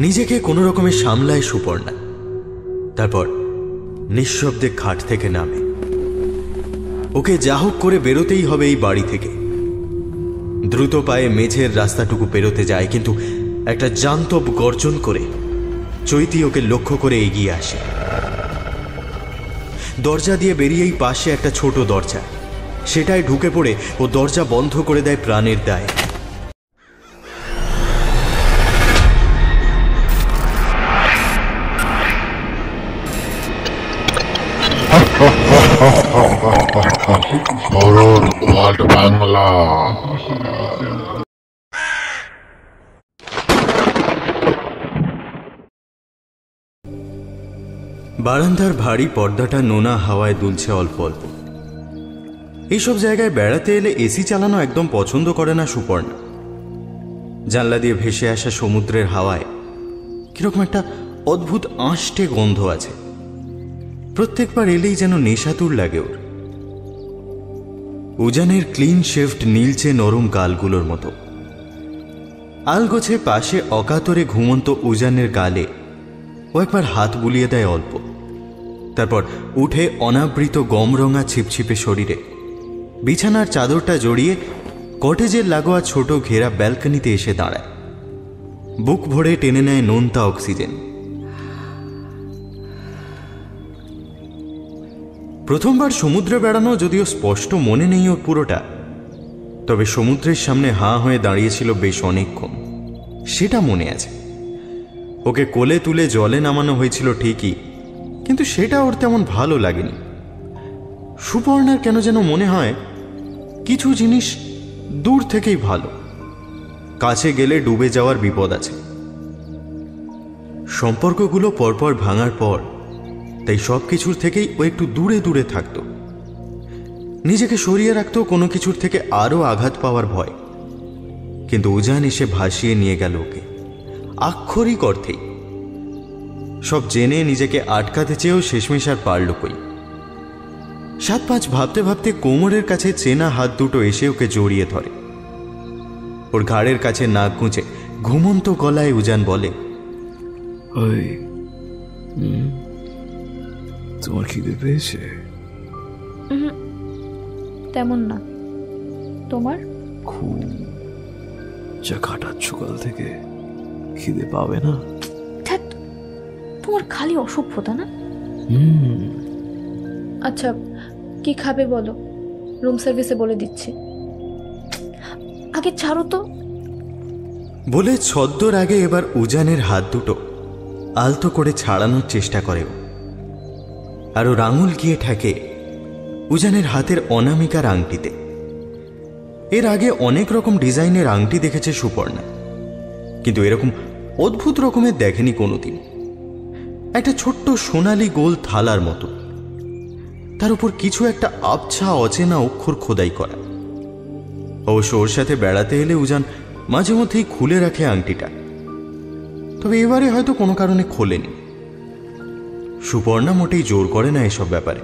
নিজেকে কোনো রকমে সামলায় সুপর্ণা। তারপর নিঃশব্দে খাট থেকে নামে। ওকে যা হোক করে বেরোতেই হবে এই বাড়ি থেকে। দ্রুত পায়ে মেঝের রাস্তাটুকু পেরোতে যায়, কিন্তু একটা জান্তব গর্জন করে চৈতি ওকে লক্ষ্য করে এগিয়ে আসে। দরজা দিয়ে বেরিয়েই পাশে একটা ছোট দরজা, সেটায় ঢুকে পড়ে ও দরজা বন্ধ করে দেয় প্রাণের দায়ে। বাংলা বারান্দার ভারী পর্দাটা নোনা হাওয়ায় দুলছে অল্প অল্প। এইসব জায়গায় বেড়াতে এলে এসি চালানো একদম পছন্দ করে না সুপর্ণা। জানলা দিয়ে ভেসে আসা সমুদ্রের হাওয়ায় কিরকম একটা অদ্ভুত আঁশটে গন্ধ আছে। প্রত্যেকবার এলেই যেন নেশাতুর লাগে ওর। উজানের ক্লিন শেভড নীলচে নরম গালগুলোর মতো। আলগোছে পাশে অকাতরে ঘুমন্ত উজানের গালে ও একবার হাত বুলিয়ে দেয় অল্প। তারপর উঠে অনাবৃত গমরঙা ছিপছিপে শরীরে বিছানার চাদরটা জড়িয়ে কটেজের লাগোয়া ছোট ঘেরা ব্যালকনিতে এসে দাঁড়ায়। বুক ভরে টেনে নেয় নোনতা অক্সিজেন। প্রথমবার সমুদ্রে বেড়ানো যদিও স্পষ্ট মনে নেই ওর পুরোটা, তবে সমুদ্রের সামনে হাঁ হয়ে দাঁড়িয়েছিল বেশ অনেকক্ষণ, সেটা মনে আছে। ওকে কোলে তুলে জলে নামানো হয়েছিল ঠিকই, কিন্তু সেটা ওর তেমন ভালো লাগেনি। সুপর্ণার কেন যেন মনে হয় কিছু জিনিস দূর থেকেই ভালো, কাছে গেলে ডুবে যাওয়ার বিপদ আছে। সম্পর্কগুলো পরপর ভাঙার পর তাই সব কিছুর থেকেই ও একটু দূরে দূরে থাকত। নিজেকে সরিয়ে রাখত কোনো কিছুর থেকে আরও আঘাত পাওয়ার ভয়। কিন্তু উজান এসে ভাসিয়ে নিয়ে গেল ওকে, আক্ষরিক অর্থেই। সব জেনে নিজেকে আটকাতে চেয়েও শেষমেশ আর পারল কই। 7-5 ভাবতে ভাবতে কোমরের কাছে চেনা হাত দুটো এসে ওকে জড়িয়ে ধরে। ওর ঘাড়ের কাছে নাক গুঁজে ঘুমন্ত গলায় উজান বলে, তোমার খিদে পেয়েছে? তেমন না, তোমার? খুব। যা কাটাচ্ছ কাল থেকে, খিদে পাবে না? তোমার খালি অসভ্যতা না। আচ্ছা, কি খাবে বলো, রুম সার্ভিসে বলে দিচ্ছি। আগে ছাড়ো তো। বলে ছদ্মর আগে এবার উজানের হাত দুটো আলতো করে ছাড়ানোর চেষ্টা করে। আর ওর আঙুল গিয়ে ঠেকে উজানের হাতের অনামিকার আংটিতে। এর আগে অনেক রকম ডিজাইনের আংটি দেখেছে সুপর্ণা, কিন্তু এরকম অদ্ভুত রকমের দেখেনি কোনোদিন। একটা ছোট্ট সোনালি গোল থালার মতো, তার উপর কিছু একটা আবছা অচেনা অক্ষর খোদাই করা। অবশ্য ওর সাথে বেড়াতে এলে উজান মাঝে মধ্যেই খুলে রাখে আংটিটা, তবে এবারে হয়তো কোনো কারণে খোলেনি। সুপর্ণা মোটেই জোর করে না এসব ব্যাপারে।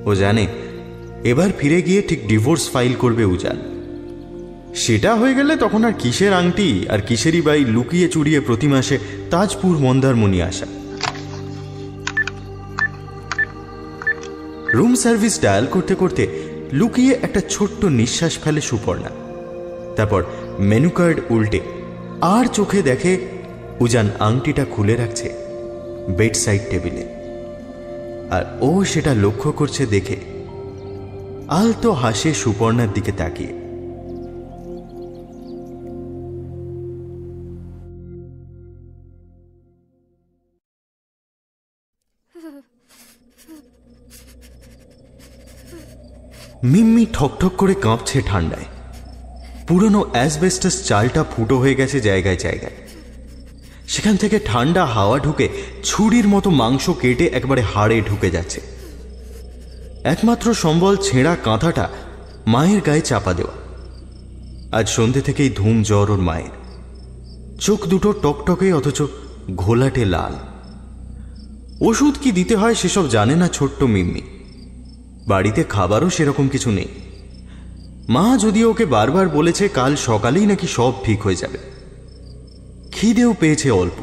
ও জানে এবার ফিরে গিয়ে ঠিক ডিভোর্স ফাইল করবে উজান। সেটা হয়ে গেলে তখন আর কিসের আংটি আর কিসেরই বাই লুকিয়ে চুরিয়ে প্রতি মাসে তাজপুর মন্দারমণি আসা। রুম সার্ভিস ডায়াল করতে করতে লুকিয়ে একটা ছোট্ট নিঃশ্বাস ফেলে সুপর্ণা। তারপর মেনু কার্ড উল্টে আর চোখে দেখে উজান আংটিটা খুলে রাখছে বেড সাইড টেবিলে। আর ও সেটা লক্ষ্য করছে দেখে আলতো হাসে সুপর্ণার দিকে তাকিয়ে। মিম্মি ঠকঠক করে কাঁপছে ঠান্ডায়। পুরনো অ্যাসবেস্টাস চালটা ফুটো হয়ে গেছে জায়গায় জায়গায়। সেখান থেকে ঠান্ডা হাওয়া ঢুকে ছুরির মতো মাংস কেটে একবারে হাড়ে ঢুকে যাচ্ছে। একমাত্র সম্বল ছেঁড়া কাঁথাটা মায়ের গায়ে চাপা দেওয়া। আজ সন্ধ্যে থেকেই ধুম জ্বর ওর মায়ের। চোখ দুটো টকটকে অথচ ঘোলাটে লাল। ওষুধ কি দিতে হয় সেসব জানে না ছোট্ট মিম্মি। বাড়িতে খাবারও সেরকম কিছু নেই। মা যদিও ওকে বারবার বলেছে কাল সকালেই নাকি সব ঠিক হয়ে যাবে। খিদেও পেয়েছে অল্প,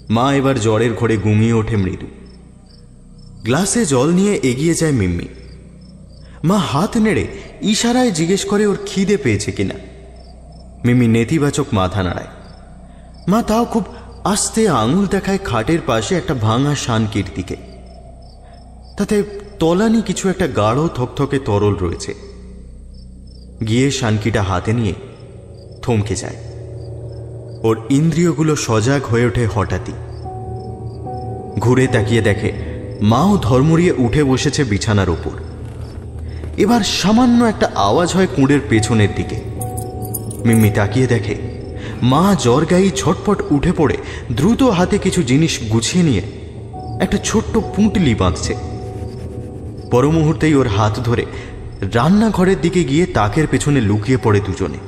মা এবার জ্বরের ঘোরে ঘুমিয়ে ওঠে মৃদু। গ্লাসে জল নিয়ে এগিয়ে যায় মিম্মি। মা হাত নেড়ে ইশারায় জিজ্ঞেস করে ওর খিদে পেয়েছে কিনা। মিম্মি নেতিবাচক মাথা নাড়ায়। মা তাও খুব আস্তে আঙুল দেখায় খাটের পাশে একটা ভাঙা শানকির দিকে। তাতে তলানি কিছু একটা গাঢ় থকথকে তরল রয়েছে। গিয়ে শানকিটা হাতে নিয়ে থমকে যায়। ওর ইন্দ্রিয়গুলো সজাগ হয়ে ওঠে হঠাৎই। ঘুরে তাকিয়ে দেখে মাও ধর্মরিয়ে উঠে বসেছে বিছানার ওপর। এবার সামান্য একটা আওয়াজ হয় কুঁড়ের পেছনের দিকে। মিম্মি তাকিয়ে দেখে মা জ্বরগায়ী ঝটপট উঠে পড়ে দ্রুত হাতে কিছু জিনিস গুছিয়ে নিয়ে একটা ছোট্ট পুঁটলি বাঁধছে। পর মুহূর্তেই ওর হাত ধরে রান্নাঘরের দিকে গিয়ে তাকের পেছনে লুকিয়ে পড়ে দুজনে।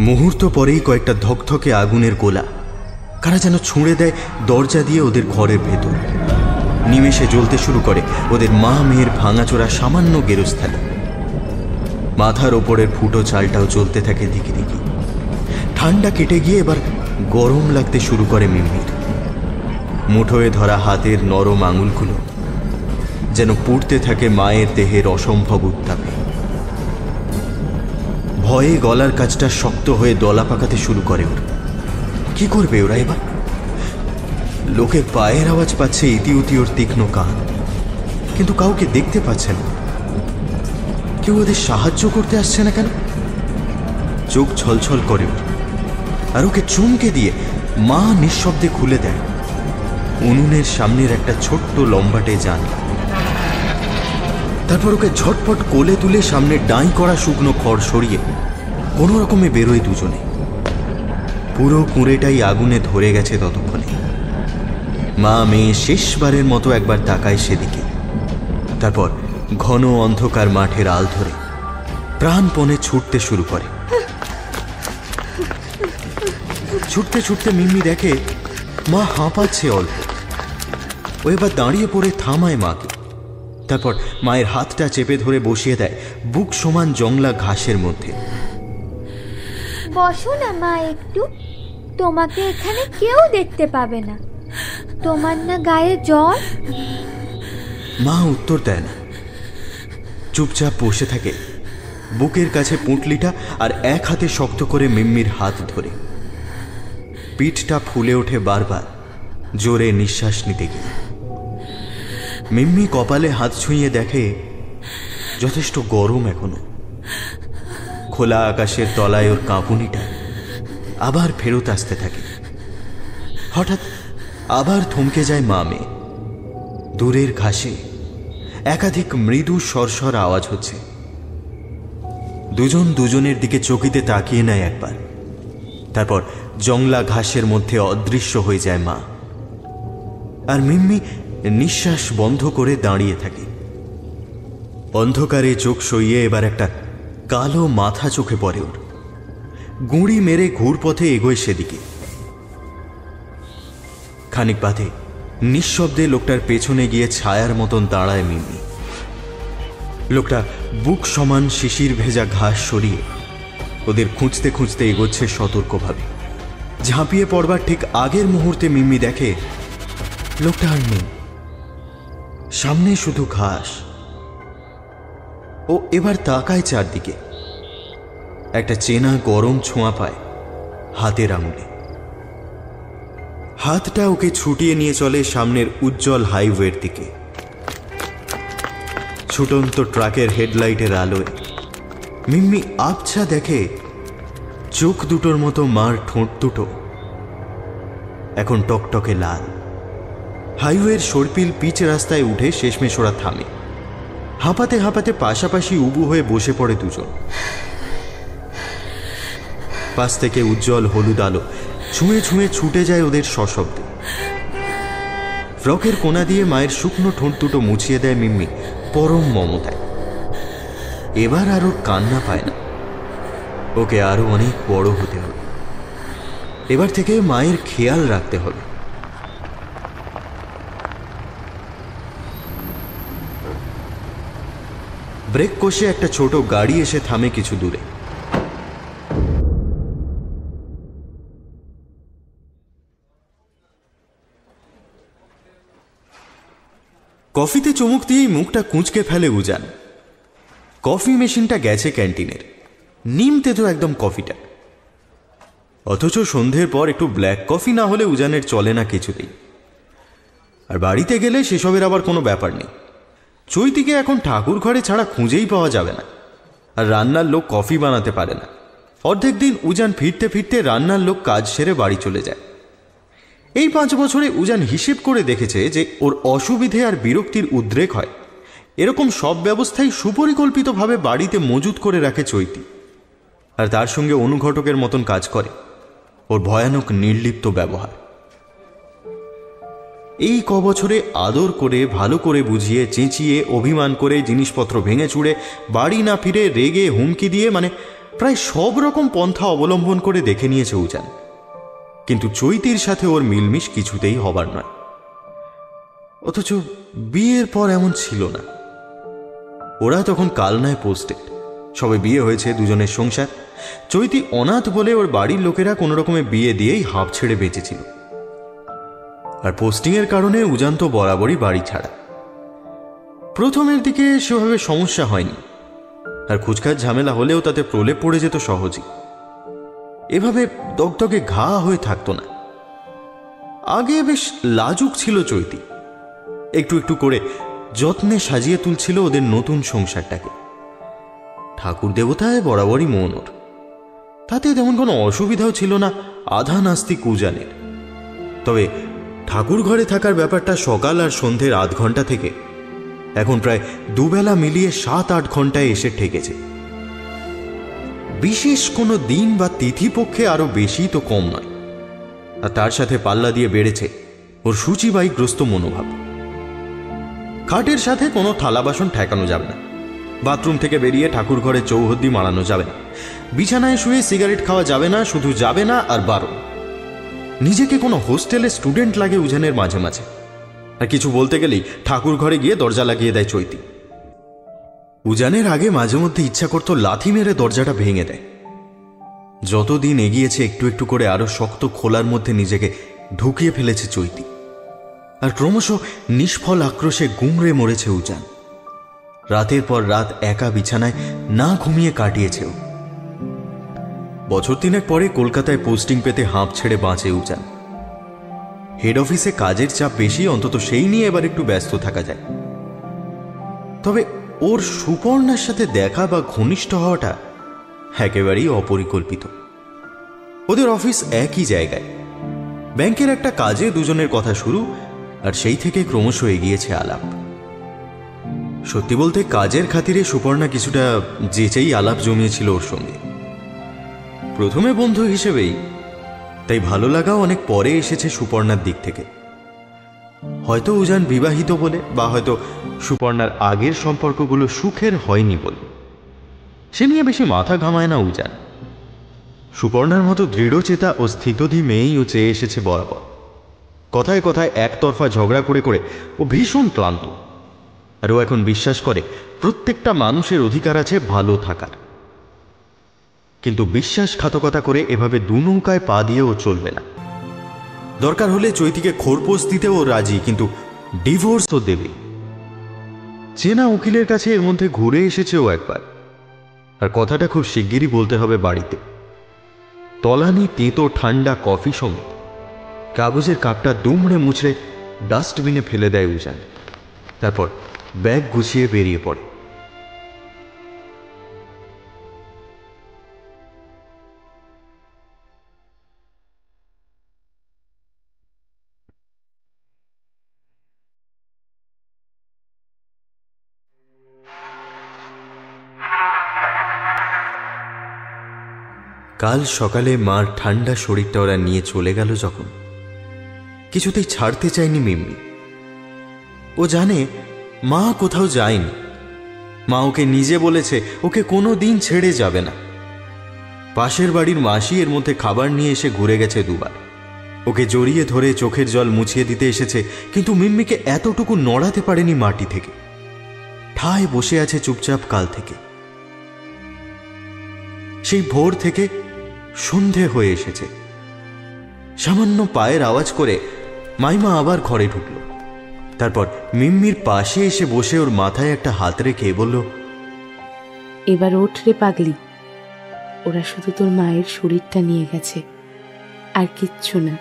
মুহূর্ত পরেই কয়েকটা ধকধকে আগুনের গোলা কারা যেন ছুঁড়ে দেয় দরজা দিয়ে ওদের ঘরের ভেতর। নিমেষে জ্বলতে শুরু করে ওদের মা মেয়ের ভাঙাচোরা সামান্য গেরস্থালি। মাথার ওপরের ফুটো চালটাও জ্বলতে থাকে দিকে দিকে। ঠান্ডা কেটে গিয়ে এবার গরম লাগতে শুরু করে মিম্মির। মুঠোয় ধরা হাতের নরম আঙুলগুলো যেন পুড়তে থাকে মায়ের দেহের অসম্ভব উত্তাপে। ভয়ে গলার কাছটা শক্ত হয়ে দলা পাকাতে শুরু করে ওর। কি করবে ওরা এবার? লোকের পায়ের আওয়াজ পাচ্ছে ইতিউতি ওর তীক্ষ্ণ কান, কিন্তু কাউকে দেখতে পাচ্ছে না। কেউ ওদের সাহায্য করতে আসছে না কেন? চোখ ছলছল করে ওর, আর ওকে চমকে দিয়ে মা নিঃশব্দে খুলে দেয় উনুনের সামনের একটা ছোট্ট লম্বাটে জানলা। তারপর ওকে ঝটপট কোলে তুলে সামনে ডাঁই করা শুকনো খড় সরিয়ে কোনো রকমে বেরোয় দুজনে। পুরো কুঁড়েটাই আগুনে ধরে গেছে ততক্ষণে। মা মেয়ে শেষবারের মতো একবার তাকায় সেদিকে। তারপর ঘন অন্ধকার মাঠের আল ধরে প্রাণপণে ছুটতে শুরু করে। ছুটতে ছুটতে মিম্মি দেখে মা হাঁপাচ্ছে অল্প। ও এবার দাঁড়িয়ে পড়ে থামায় মাকে। তারপর মায়ের হাতটা চেপে ধরে বসিয়ে দেয় বুক সমান জংলা ঘাসের মধ্যে। বসো না মা একটু, তোমাকে এখানে কেউ দেখতে পাবে না। তোমার না গায়ে জ্বর? মা উত্তর দেয় না, চুপচাপ বসে থাকে বুকের কাছে পুঁটলিটা আর এক হাতে শক্ত করে মিম্মির হাত ধরে। পিঠটা ফুলে ওঠে বারবার জোরে নিঃশ্বাস নিতে গিয়ে। মিম্মি কপালে হাত ছুঁয়ে দেখে যথেষ্ট গরম এখনো। খোলা আকাশের তলায় ওর কাঁপুনিটা আবার ফেরত আসতে থাকে। হঠাৎ আবার থমকে যায় মা মেয়ে। দূরের ঘাসে একাধিক মৃদু সরসর আওয়াজ হচ্ছে। দুজন দুজনের দিকে চকিতে তাকিয়ে নেয় একবার। তারপর জংলা ঘাসের মধ্যে অদৃশ্য হয়ে যায় মা। আর মিম্মি নিঃশ্বাস বন্ধ করে দাঁড়িয়ে থাকে। অন্ধকারে চোখ সইয়ে এবার একটা কালো মাথা চোখে পড়ে ওর। গুঁড়ি মেরে ঘুরপথে এগোয় সেদিকে। খানিক বাদে নিঃশব্দে লোকটার পেছনে গিয়ে ছায়ার মতন দাঁড়ায় মিম্মি। লোকটা বুক সমান শিশির ভেজা ঘাস সরিয়ে ওদের খুঁজতে খুঁজতে এগোচ্ছে সতর্কভাবে। ঝাঁপিয়ে পড়বার ঠিক আগের মুহূর্তে মিম্মি দেখে লোকটা আর নেই, সামনে শুধু ঘাস। ও এবার তাকায় চারদিকে। একটা চেনা গরম ছোঁয়া পায় হাতের আঙুলে। হাতটা ওকে ছুটিয়ে নিয়ে চলে সামনের উজ্জ্বল হাইওয়ের দিকে। ছুটন্ত ট্রাকের হেডলাইটের আলোয় মিম্মি আবছা দেখে চোখ দুটোর মতো মার ঠোঁট দুটো এখন টকটকে লাল। হাইওয়ের সর্পিল পিচ রাস্তায় উঠে শেষমেশ ওরা থামে। হাঁপাতে হাঁপাতে পাশাপাশি উবু হয়ে বসে পড়ে দুজন। পাশ থেকে উজ্জ্বল হলুদ আলো ছুঁয়ে ছুঁয়ে ছুটে যায় ওদের সশব্দে। ফ্রকের কোনা দিয়ে মায়ের শুকনো ঠোঁট দুটো মুছিয়ে দেয় মিম্মি পরম মমতায়। এবার আর ওর কান্না পায় না। ওকে আরো অনেক বড় হতে হবে। এবার থেকে মায়ের খেয়াল রাখতে হবে। ব্রেক কষে একটা ছোট গাড়ি এসে থামে কিছু দূরে। কফিতে চুমুক দিয়েই মুখটা কুঁচকে ফেলে উজান। কফি মেশিনটা গেছে ক্যান্টিনের, নিমতে তো একদম কফিটা। অথচ সন্ধ্যের পর একটু ব্ল্যাক কফি না হলে উজানের চলে না কিছুতেই। আর বাড়িতে গেলে সেসবের আবার কোনো ব্যাপার নেই। চৈতিকে এখন ঠাকুর ঘরে ছাড়া খুঁজেই পাওয়া যাবে না। আর রান্নার লোক কফি বানাতে পারে না। অর্ধেক দিন উজান ফিরতে ফিরতে রান্নার লোক কাজ সেরে বাড়ি চলে যায়। এই 5 বছরে উজান হিসেব করে দেখেছে যে ওর অসুবিধে আর বিরক্তির উদ্রেক হয় এরকম সব ব্যবস্থাই সুপরিকল্পিতভাবে বাড়িতে মজুত করে রাখে চৈতি। আর তার সঙ্গে অনুঘটকের মতন কাজ করে ওর ভয়ানক নির্লিপ্ত ব্যবহার। এই বছরে আদর করে ভালো করে বুঝিয়ে চেঁচিয়ে অভিমান করে জিনিসপত্র ভেঙে চুড়ে বাড়ি না ফিরে রেগে হুমকি দিয়ে মানে প্রায় সব রকম পন্থা অবলম্বন করে দেখে নিয়েছে উজান। কিন্তু চৈতির সাথে ওর মিলমিশ কিছুতেই হবার নয়। অথচ বিয়ের পর এমন ছিল না। ওরা তখন কালনায় পোস্টেড, সবে বিয়ে হয়েছে, দুজনের সংসার। চৈতি অনাথ বলে ওর বাড়ির লোকেরা কোনো রকমে বিয়ে দিয়েই হাঁপ ছেড়ে বেঁচেছিল। আর পোস্টিংয়ের কারণে উজান তো বরাবরই বাড়ি ছাড়া। প্রথমের দিকে সেভাবে সমস্যা হয়নি, আর খুচখাচ ঝামেলা হলেও তাতে প্রলেপ পড়ে যেত সহজেই। এভাবে দগদগে ঘা হয়ে থাকতো না। আগে বেশ লাজুক ছিল চৈতি, একটু একটু করে যত্নে সাজিয়ে তুলছিল ওদের নতুন সংসারটাকে। ঠাকুর দেবতায় বরাবরই মন ওর, তাতে তেমন কোনো অসুবিধাও ছিল না আধা নাস্তিক উজানের। তবে ঠাকুর ঘরে থাকার ব্যাপারটা সকাল আর সন্ধ্যের 8 ঘন্টা থেকে এখন প্রায় দুবেলা মিলিয়ে 7-8 ঘন্টায় এসে ঠেকেছে। বিশেষ কোনো দিন বা তিথি পক্ষে আরো বেশি তো কম নয়। আর তার সাথে পাল্লা দিয়ে বেড়েছে ওর সূচিবাহীগ্রস্ত মনোভাব। খাটের সাথে কোনো থালা বাসন ঠেকানো যাবে না, বাথরুম থেকে বেরিয়ে ঠাকুর ঘরে চৌহদ্দি মারানো যাবে না, বিছানায় শুয়ে সিগারেট খাওয়া যাবে না, শুধু যাবে না আর বারণ। নিজেকে কোনো হোস্টেলে স্টুডেন্ট লাগে উজানের মাঝে মাঝে। আর কিছু বলতে গেলেই ঠাকুর ঘরে গিয়ে দরজা লাগিয়ে দেয় চৈতি। উজানের আগে মাঝে মধ্যে ইচ্ছা করতো লাথি মেরে দরজাটা ভেঙে দেয়। যতদিন এগিয়েছে একটু একটু করে আরো শক্ত খোলার মধ্যে নিজেকে ঢুকিয়ে ফেলেছে চৈতি। আর ক্রমশ নিষ্ফল আক্রোশে গুমড়ে মরেছে উজান। রাতের পর রাত একা বিছানায় না ঘুমিয়ে কাটিয়েছেও। বছর 3 পরে কলকাতায় পোস্টিং পেতে হাঁপ ছেড়ে বাঁচে উজান। হেড অফিসে কাজের চাপ বেশি, অন্তত সেই নিয়ে এবার একটু ব্যস্ত থাকা যায়। তবে ওর সুপর্ণার সাথে দেখা বা ঘনিষ্ঠ হওয়াটা একেবারেই অপরিকল্পিত। ওদের অফিস একই জায়গায়, ব্যাংকের একটা কাজে দুজনের কথা শুরু, আর সেই থেকে ক্রমশ এগিয়েছে আলাপ। সত্যি বলতে কাজের খাতিরে সুপর্ণা কিছুটা যেচেই আলাপ জমিয়েছিল ওর সঙ্গে। প্রথমে বন্ধু হিসেবেই, তাই ভালো লাগাও অনেক পরে এসেছে সুপর্ণার দিক থেকে। হয়তো উজান বিবাহিত বলে, বা হয়তো সুপর্ণার আগের সম্পর্কগুলো সুখের হয়নি বলে, সে নিয়ে বেশি মাথা ঘামায় না উজান। সুপর্ণার মতো দৃঢ়চেতা ও স্থিতধী মেয়েই ও চেয়ে এসেছে বরাবর। কথায় কথায় একতরফা ঝগড়া করে করে ও ভীষণ ক্লান্ত। আর ও এখন বিশ্বাস করে প্রত্যেকটা মানুষের অধিকার আছে ভালো থাকার। কিন্তু বিশ্বাসঘাতকতা করে এভাবে দুনৌকায় পা দিয়ে ও চলবে না। দরকার হলে চৈতিকে খোরপোশ দিতেও রাজি, কিন্তু ডিভোর্সও দেবে। চেনা উকিলের কাছে এর মধ্যে ঘুরে এসেছে ও একবার, আর কথাটা খুব শিগগিরই বলতে হবে বাড়িতে। তলানি তেতো ঠান্ডা কফি সমেত কাগজের কাপটা দুমড়ে মুছড়ে ডাস্টবিনে ফেলে দেয় উজান। তারপর ব্যাগ গুছিয়ে বেরিয়ে পড়ে। কাল সকালে মার ঠান্ডা শরীরটা ওরা নিয়ে চলে গেল যখন, কিছুতেই ছাড়তে চায়নি মিম্মি। ও জানে মা কোথাও যায়নি। মা ওকে নিজে বলেছে ওকে কোনো দিন ছেড়ে যাবে না। পাশের বাড়ির মাসি এর মধ্যে খাবার নিয়ে এসে ঘুরে গেছে 2 বার। ওকে জড়িয়ে ধরে চোখের জল মুছিয়ে দিতে এসেছে, কিন্তু মিম্মিকে এতটুকু নড়াতে পারেনি মাটি থেকে। ঠায় বসে আছে চুপচাপ কাল থেকে। সেই ভোর থেকে সন্ধে হয়ে এসেছে। সামান্য পায়ের আওয়াজ করে মাইমা আবার ঘরে ঢুকল। তারপর মিম্মির পাশে এসে বসে ওর মাথায় একটা হাত রেখে বলল, এবার ওঠ রে পাগলি, ওরা শুধু তোর মায়ের শরীরটা নিয়ে গেছে, আর কিচ্ছু না।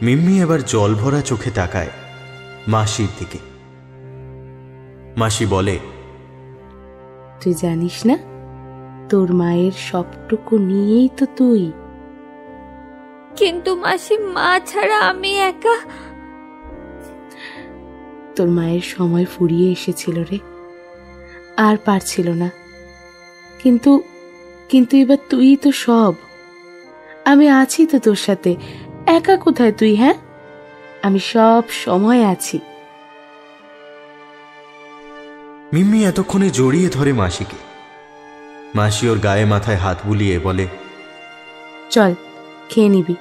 মিম্মি এবার জল ভরা চোখে তাকায় মাসির দিকে। মাসি বলে, তুই জানিস না তোর মায়ের সবটুকু নিয়েই তো তুই। কিন্তু মাসি, মা ছাড়া আমি একা। তোর মায়ের সময় ফুরিয়ে এসেছিল রে, আর পারছিল না। কিন্তু কিন্তু এবার তুই তো সব। আমি আছি তো তোর সাথে, একা কোথায় তুই? হ্যাঁ, আমি সব সময় আছি। মিম্মি এতক্ষণে জড়িয়ে ধরে মাসিকে। মাসি ওর গায়ে মাথায় হাত বুলিয়ে বলে, চল খেয়ে নিবি,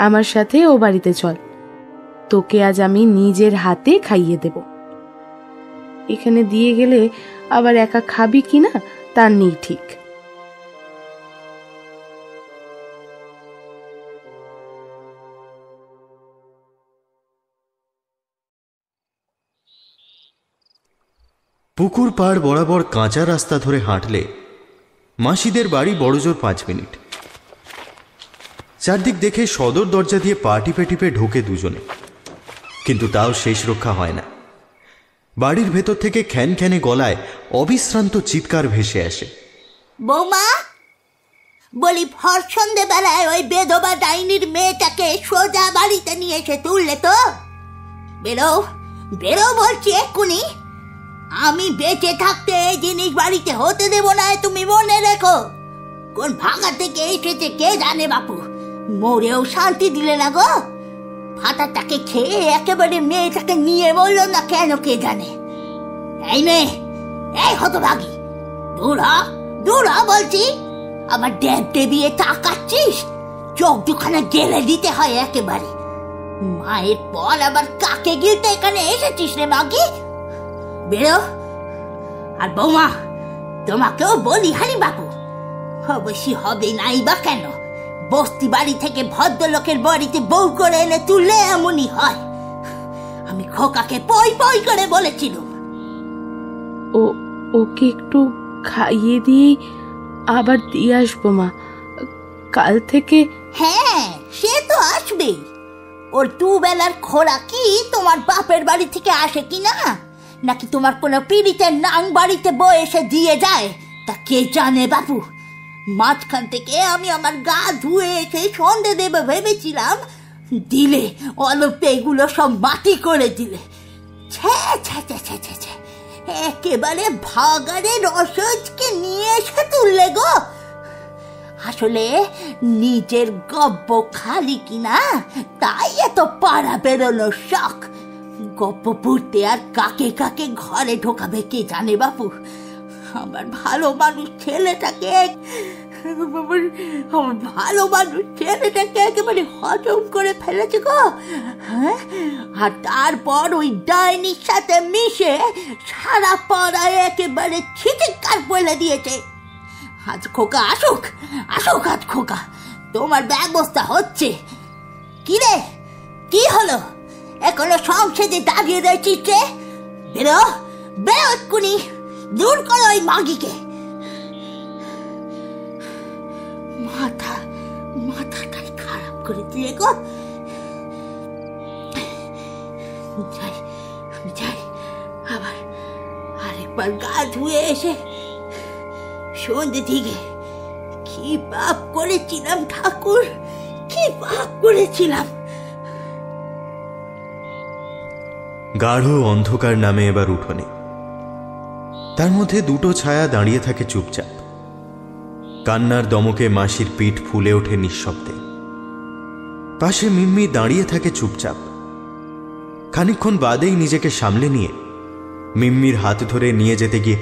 আমার সাথে ও বাড়িতে চল, তোকে আজ আমি নিজের হাতে খাইয়ে দেব। এখানে দিয়ে গেলে আবার একা খাবি কিনা তার নেই ঠিক। পুকুর পাড় বরাবর কাঁচা রাস্তা ধরে হাঁটলে মাসিদের বাড়ি বড়জোর 5 মিনিট। চারদিক দেখে সদর দরজা দিয়ে পা টিপে টিপে ঢোকে দুজনে, কিন্তু তাও শেষ রক্ষা হয় না। বাড়ির ভেতর থেকে খ্যানখ্যানে গলায় অবিশ্রান্ত চিৎকার ভেসে আসে, বৌমা, বলি ভর সন্ধেবেলায় ওই বেধবা ডাইনির মেয়েটাকে সোজা বাড়িতে নিয়ে এসে তুললে তো? বেরো বেরো বলছি এক্ষুনি। আমি বেঁচে থাকতে এই জিনিস বাড়িতে হতে দেব না, তুমি মনে রেখো। কোন ভাগা থেকে এসেছে কে জানে বাপু, মরেও শান্তি দিলে না গো। ফাটাটাকে খেয়ে একেবারে মেয়েটাকে নিয়ে বললো না কেন কে জানে। এই মেয়ে, এই হতভাগী, দূর হ, দূর হ বলছি। আবার ড্যাব ডেবিয়ে তাকাচ্ছিস, চোখ দুখানে গেলে দিতে হয় একেবারে। মায়ের পর আবার কাকে গিলতে এখানে এসেছিস রে মাগি? বেরো। আর বৌমা, তোমাকেও বলি হারি বাবু, অবশ্যই হবে নাই বা কেন, বস্তি বাড়ি থেকে ভদ্রলোকের বাড়িতে বউ করে এনে তুললে এমনই হয়। আমি খোকাকে পই পই করে বলেছিলাম। ওকে একটু খাইয়ে দিয়ে আবার দিয়ে আসবো মা, কাল থেকে। হ্যাঁ, সে তো আসবেই। ওর দুবেলার খোরা কি তোমার বাপের বাড়ি থেকে আসে কিনা, নাকি তোমার কোনো পীড়িতের নাং বাড়িতে বউ এসে দিয়ে যায় তা কে জানে বাপু। মাঝখান থেকে আমি আমার গা ধুয়ে এসে সন্ধে দেবে ভেবেছিলাম, দিলে অল্প এগুলো সব মাটি করে দিলে। একেবারে ভাগারে রসজকে নিয়ে এসে তুললে গো। আসলে নিজের গব্ব খালি কিনা তাই এত পাড়া বেরোনো শখ। গপ্প পুড়তে আর কাকে কাকে ঘরে ঢোকাবে কে জানে বাপু। আমার ভালো মানুষ ছেলেটাকে একেবারে হজম করে ফেলেছে গো। আর তারপর ওই ডাইনির সাথে মিশে সারা পাড়ায় একেবারে ছিটিকার বলে দিয়েছে। আজ খোকা আসুক, আসুক আজ খোকা, তোমার ব্যবস্থা হচ্ছে। কি রে, কি হলো? এখনো সংসদে দাঁড়িয়ে রয়েছিস রে? বেরো বেরো এক্ষুনি, দূর করো ওই মাগিকে। মাথাটাই খারাপ করে দিয়ে গো। যাই আবার আরেকবার গা ধুয়ে এসে সন্ধে দিকে। কি পাপ করেছিলাম ঠাকুর, কি পাপ করেছিলাম। গাঢ় অন্ধকার নামে এবার উঠোনে। তার মধ্যে দুটো ছায়া দাঁড়িয়ে থাকে চুপচাপ। কান্নার দমকে মাসির পিঠ ফুলে ওঠে নিঃশব্দে। পাশে মিম্মি দাঁড়িয়ে থাকে চুপচাপ। খানিকক্ষণ বাদেই নিজেকে সামলে নিয়ে মিম্মির হাত ধরে নিয়ে যেতে গিয়ে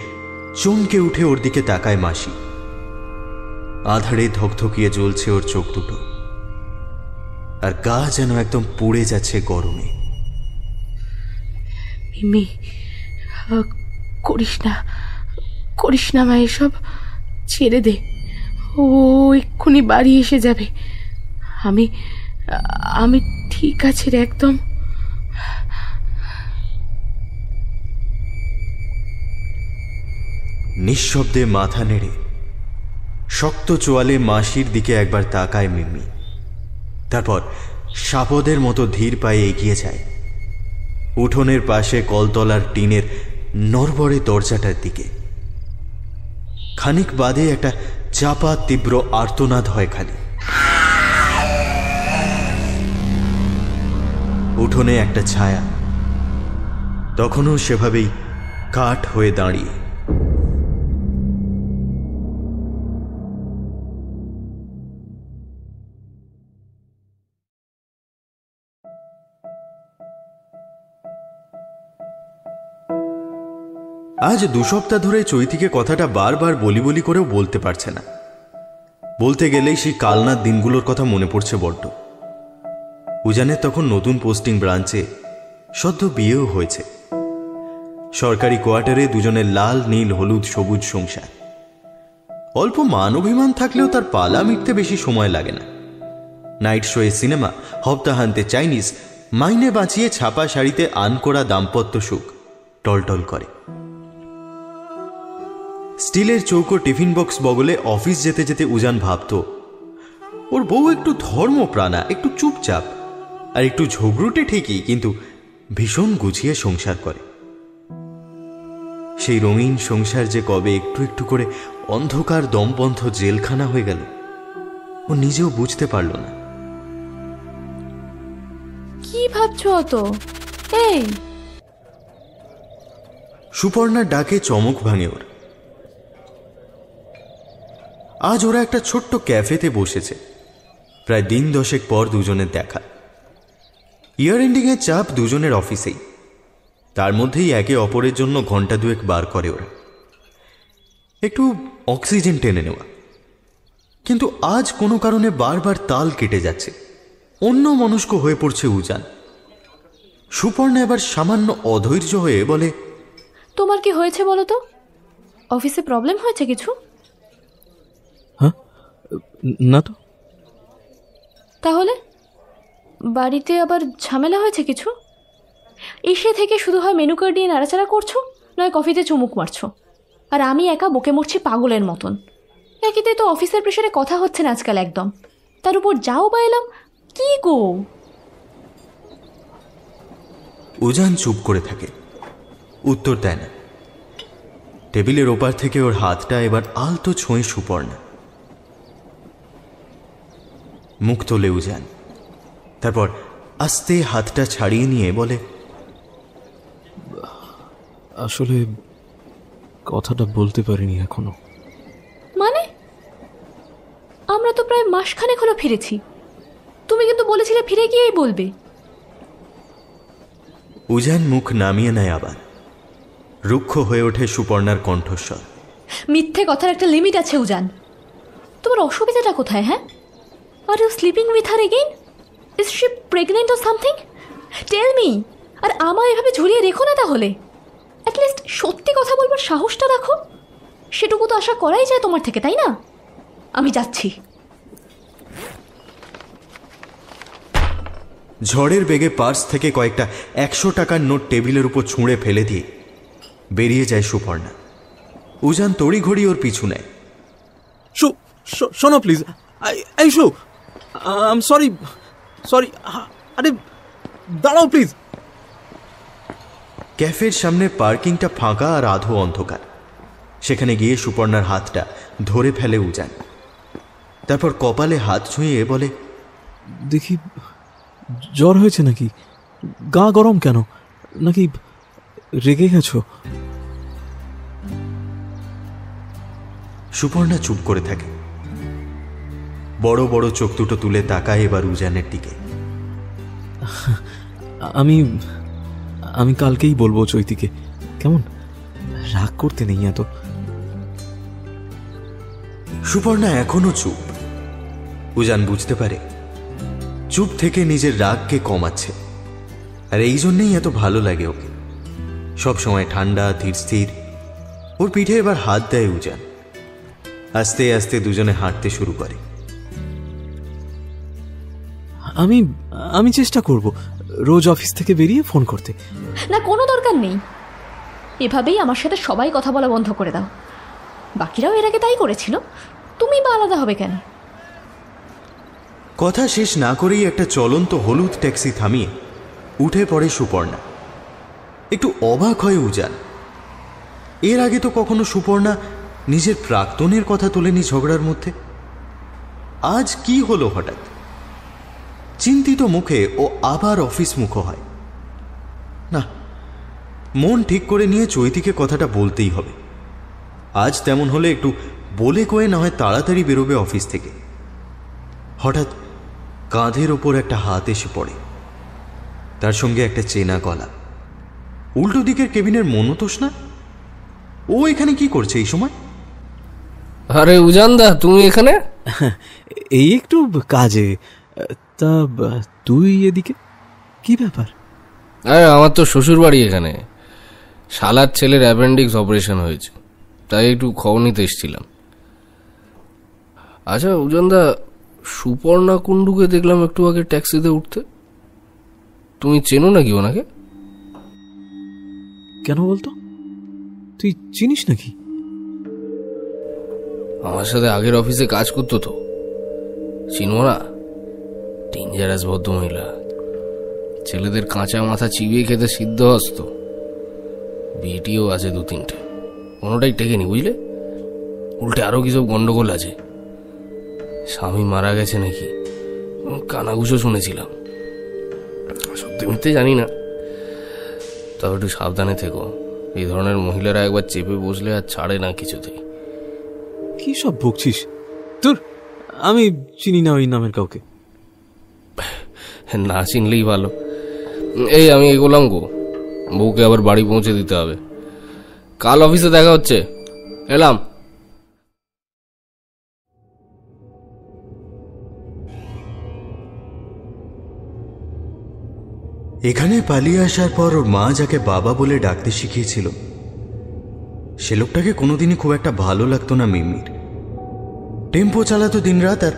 চমকে উঠে ওর দিকে তাকায় মাসি। আধারে ধকধকিয়ে জ্বলছে ওর চোখ দুটো, আর গা যেন একদম পুড়ে যাচ্ছে গরমে। মিমি, করিস না মা, এসব ছেড়ে দে। ও এক্ষুনি বাড়ি এসে যাবে। আমি ঠিক আছে রে একদম। নিঃশব্দে মাথা নেড়ে শক্ত চোয়ালে মাসির দিকে একবার তাকায় মিমি। তারপর সাপদের মতো ধীর পায়ে এগিয়ে যায় উঠোনের পাশে কলতলার টিনের নড়বড়ে দরজাটার দিকে। খানিক বাদে একটা চাপা তীব্র আর্তনাদ হয় খালি। উঠোনে একটা ছায়া তখনও সেভাবেই কাঠ হয়ে দাঁড়িয়ে। আজ 2 সপ্তাহ ধরে চৈতিকে কথাটা বারবার বলি বলি করেও বলতে পারছে না। বলতে গেলেই সেই কালনার দিনগুলোর কথা মনে পড়ছে বড্ড। উজানের তখন নতুন পোস্টিং ব্রাঞ্চে, সদ্য বিয়েও হয়েছে। সরকারি কোয়ার্টারে দুজনের লাল নীল হলুদ সবুজ সংসার। অল্প মান অভিমান থাকলেও তার পালা মিটতে বেশি সময় লাগে না। নাইট শোয়ে সিনেমা, হপ্তাহান্তে চাইনিজ, মাইনে বাঁচিয়ে ছাপা শাড়িতে আনকোড়া দাম্পত্য সুখ টলটল করে। স্টিলের চৌকো টিফিন বক্স বগলে অফিস যেতে যেতে উজান ভাবত ওর বউ একটু ধর্মপ্রাণা, একটু চুপচাপ আর একটু ঝগড়ুটে ঠিকই, কিন্তু ভীষণ গুছিয়ে সংসার করে। সেই রঙিন সংসার যে কবে একটু একটু করে অন্ধকার দমবন্ধ জেলখানা হয়ে গেল ও নিজেও বুঝতে পারল না। কি ভাবছো অত? এই সুপর্ণার ডাকে চমক ভাঙে ওর। আজ ওরা একটা ছোট্ট ক্যাফেতে বসেছে। প্রায় দিন 10 পর দুজনের দেখা। ইয়ার এন্ডিং এর চাপ দুজনের অফিসেই। তার মধ্যেই একে অপরের জন্য ঘন্টা 2 বার করে ওরা। একটু অক্সিজেন টেনে নেওয়া। কিন্তু আজ কোনো কারণে বারবার তাল কেটে যাচ্ছে। অন্য মনস্ক হয়ে পড়ছে উজান। সুপর্ণা এবার সামান্য অধৈর্য হয়ে বলে, তোমার কি হয়েছে বলো তো? অফিসে প্রবলেম হয়েছে কিছু? হ্যাঁ, না তো। তাহলে বাড়িতে আবার ঝামেলা হয়েছে কিছু? এসে থেকে শুধু হয় মেনু কার্ড নিয়ে নাড়াচাড়া করছো, নয় কফিতে চুমুক মারছো, আর আমি একা বকে মরছি পাগলের মতন। একেতে তো অফিসের প্রেশারে কথা হচ্ছে না আজকাল একদম, তার উপর যাও বা এলাম। কি গো? উজান চুপ করে থাকে, উত্তর দেয় না। টেবিলের ওপার থেকে ওর হাতটা এবার আলতো ছোঁয়ে সুপর্ণা। মুখ তোলে উজান, তারপর আস্তে হাতটা ছাড়িয়ে নিয়ে বলে, আসলে কথাটা বলতে পারিনি এখনো। মানে? আমরা তো প্রায় মাসখানেক হলো ফিরেছি। তুমি কিন্তু বলেছিলে ফিরে গিয়েই বলবে। উজান মুখ নামিয়ে নেয় আবার। রুক্ষ হয়ে ওঠে সুপর্ণার কণ্ঠস্বর। মিথ্যে কথার একটা লিমিট আছে উজান। তোমার অসুবিধাটা কোথায়? হ্যাঁ, are you sleeping with her again? Is she pregnant or something? Tell me. আর আমায় এভাবে ঝুলিয়ে রেখো না তাহলে। অ্যাটলিস্ট সত্যি কথা বলবার সাহসটা রাখো। সেটুকু তো আশা করাই যায় তোমার থেকে, তাই না? আমি যাচ্ছি। ঝড়ের বেগে পার্স থেকে কয়েকটা 100 টাকার নোট টেবিলের উপর ছুঁড়ে ফেলে দিয়ে বেরিয়ে যায় সুপর্ণা। উজান তড়িঘড়ি ওর পিছু নেয়। শোনো প্লিজ। এই শো, আই এম সরি। আরে দাঁড়াও প্লিজ। ক্যাফের সামনে পার্কিংটা ফাঁকা আর আধো অন্ধকার। সেখানে গিয়ে সুপর্ণার হাতটা ধরে ফেলে উজান। তারপর কপালে হাত ছুঁয়ে বলে, দেখি জ্বর হয়েছে নাকি? গা গরম কেন? নাকি রেগে গেছো? সুপর্ণা চুপ করে থাকে। বড় বড় চোখ দুটো তুলে তাকায় এবার উজানের দিকে। আমি কালকেই বলবো চৈতিকে। কেমন? রাগ করতে নেই এত। সুপর্ণা এখনো চুপ। উজান বুঝতে পারে চুপ থেকে নিজের রাগকে কমাচ্ছে, আর এই জন্যেই এত ভালো লাগে ওকে। সব সময় ঠান্ডা ধীর স্থির। ওর পিঠে এবার হাত দেয় উজান। আস্তে আস্তে দুজনে হাঁটতে শুরু করে। আমি চেষ্টা করব রোজ অফিস থেকে বেরিয়ে ফোন করতে। না, কোনো দরকার নেই। এভাবেই আমার সাথে সবাই কথা বলা বন্ধ করে দাও। বাকিরাও এর আগে তাই করেছিল, তুমি বা আলাদা হবে কেন? কথা শেষ না করেই একটা চলন্ত হলুদ ট্যাক্সি থামিয়ে উঠে পড়ে সুপর্ণা। একটু অবাক হয় উজান। এর আগে তো কখনো সুপর্ণা নিজের প্রাক্তনের কথা তোলেনি ঝগড়ার মধ্যে। আজ কি হলো হঠাৎ? চিন্তিত মুখে ও আবার অফিস মুখ হয়। না, মন ঠিক করে নিয়ে চৈতিকে কথাটা বলতেই হবে। আজ তেমন হলে একটু বলে কয়ে না হয় তাড়াতাড়ি বেরোবে অফিস থেকে। হঠাৎ কাঁধের ওপর একটা হাত এসে পড়ে, তার সঙ্গে একটা চেনা গলা। উল্টো দিকের কেবিনের মনোতোষ না? ও এখানে কি করছে এই সময়? আরে উজানদা, তুমি এখানে? এই একটু কাজে। তা তুই এদিকে কি ব্যাপার? আরে আমার তো শ্বশুর বাড়ি এখানে। শালার ছেলের অ্যাপেন্ডিক্স অপারেশন হয়েছে, তাই একটু খবর নিতে এসেছিলাম। আচ্ছা উজানদা, সুপর্ণা কুণ্ডুকে দেখলাম একটু আগে ট্যাক্সিতে উঠতে। তুমি চেনো নাকি ওনাকে? কেন বলতো? তুই চিনিস নাকি? আমার সাথে আগের অফিসে কাজ করতো তো, চিনবো না? ডেঞ্জারাস ভদ্রমহিলা, ছেলেদের কাঁচা মাথা চিবিয়ে খেতে সিদ্ধ হস্ত, বিটিও আছে 2-3টে, কোনোটাই টেকেনি বুঝলে। উল্টে আরো কি সব গন্ডগোল আছে, স্বামী মারা গেছে নাকি কানাঘুষো শুনেছিলাম। সত্যি মিথ্যে জানি না, তবে একটু সাবধানে থেকো। এই ধরনের মহিলারা একবার চেপে বসলে আর ছাড়ে না কিছুতেই। কি সব বকছিস তোর? আমি চিনি না ওই নামের কাউকে। না চিনলেই ভালো। এই আমি এগোলাম গো, বউকে আবার বাড়ি পৌঁছে দিতে হবে। কাল অফিসে দেখা হচ্ছে, এলাম। এখানে পালিয়ে আসার পর ওর মা যাকে বাবা বলে ডাকতে শিখিয়েছিল, সে লোকটাকে কোনোদিনই খুব একটা ভালো লাগতো না মিমির। টেম্পো চালাতো দিনরাত, আর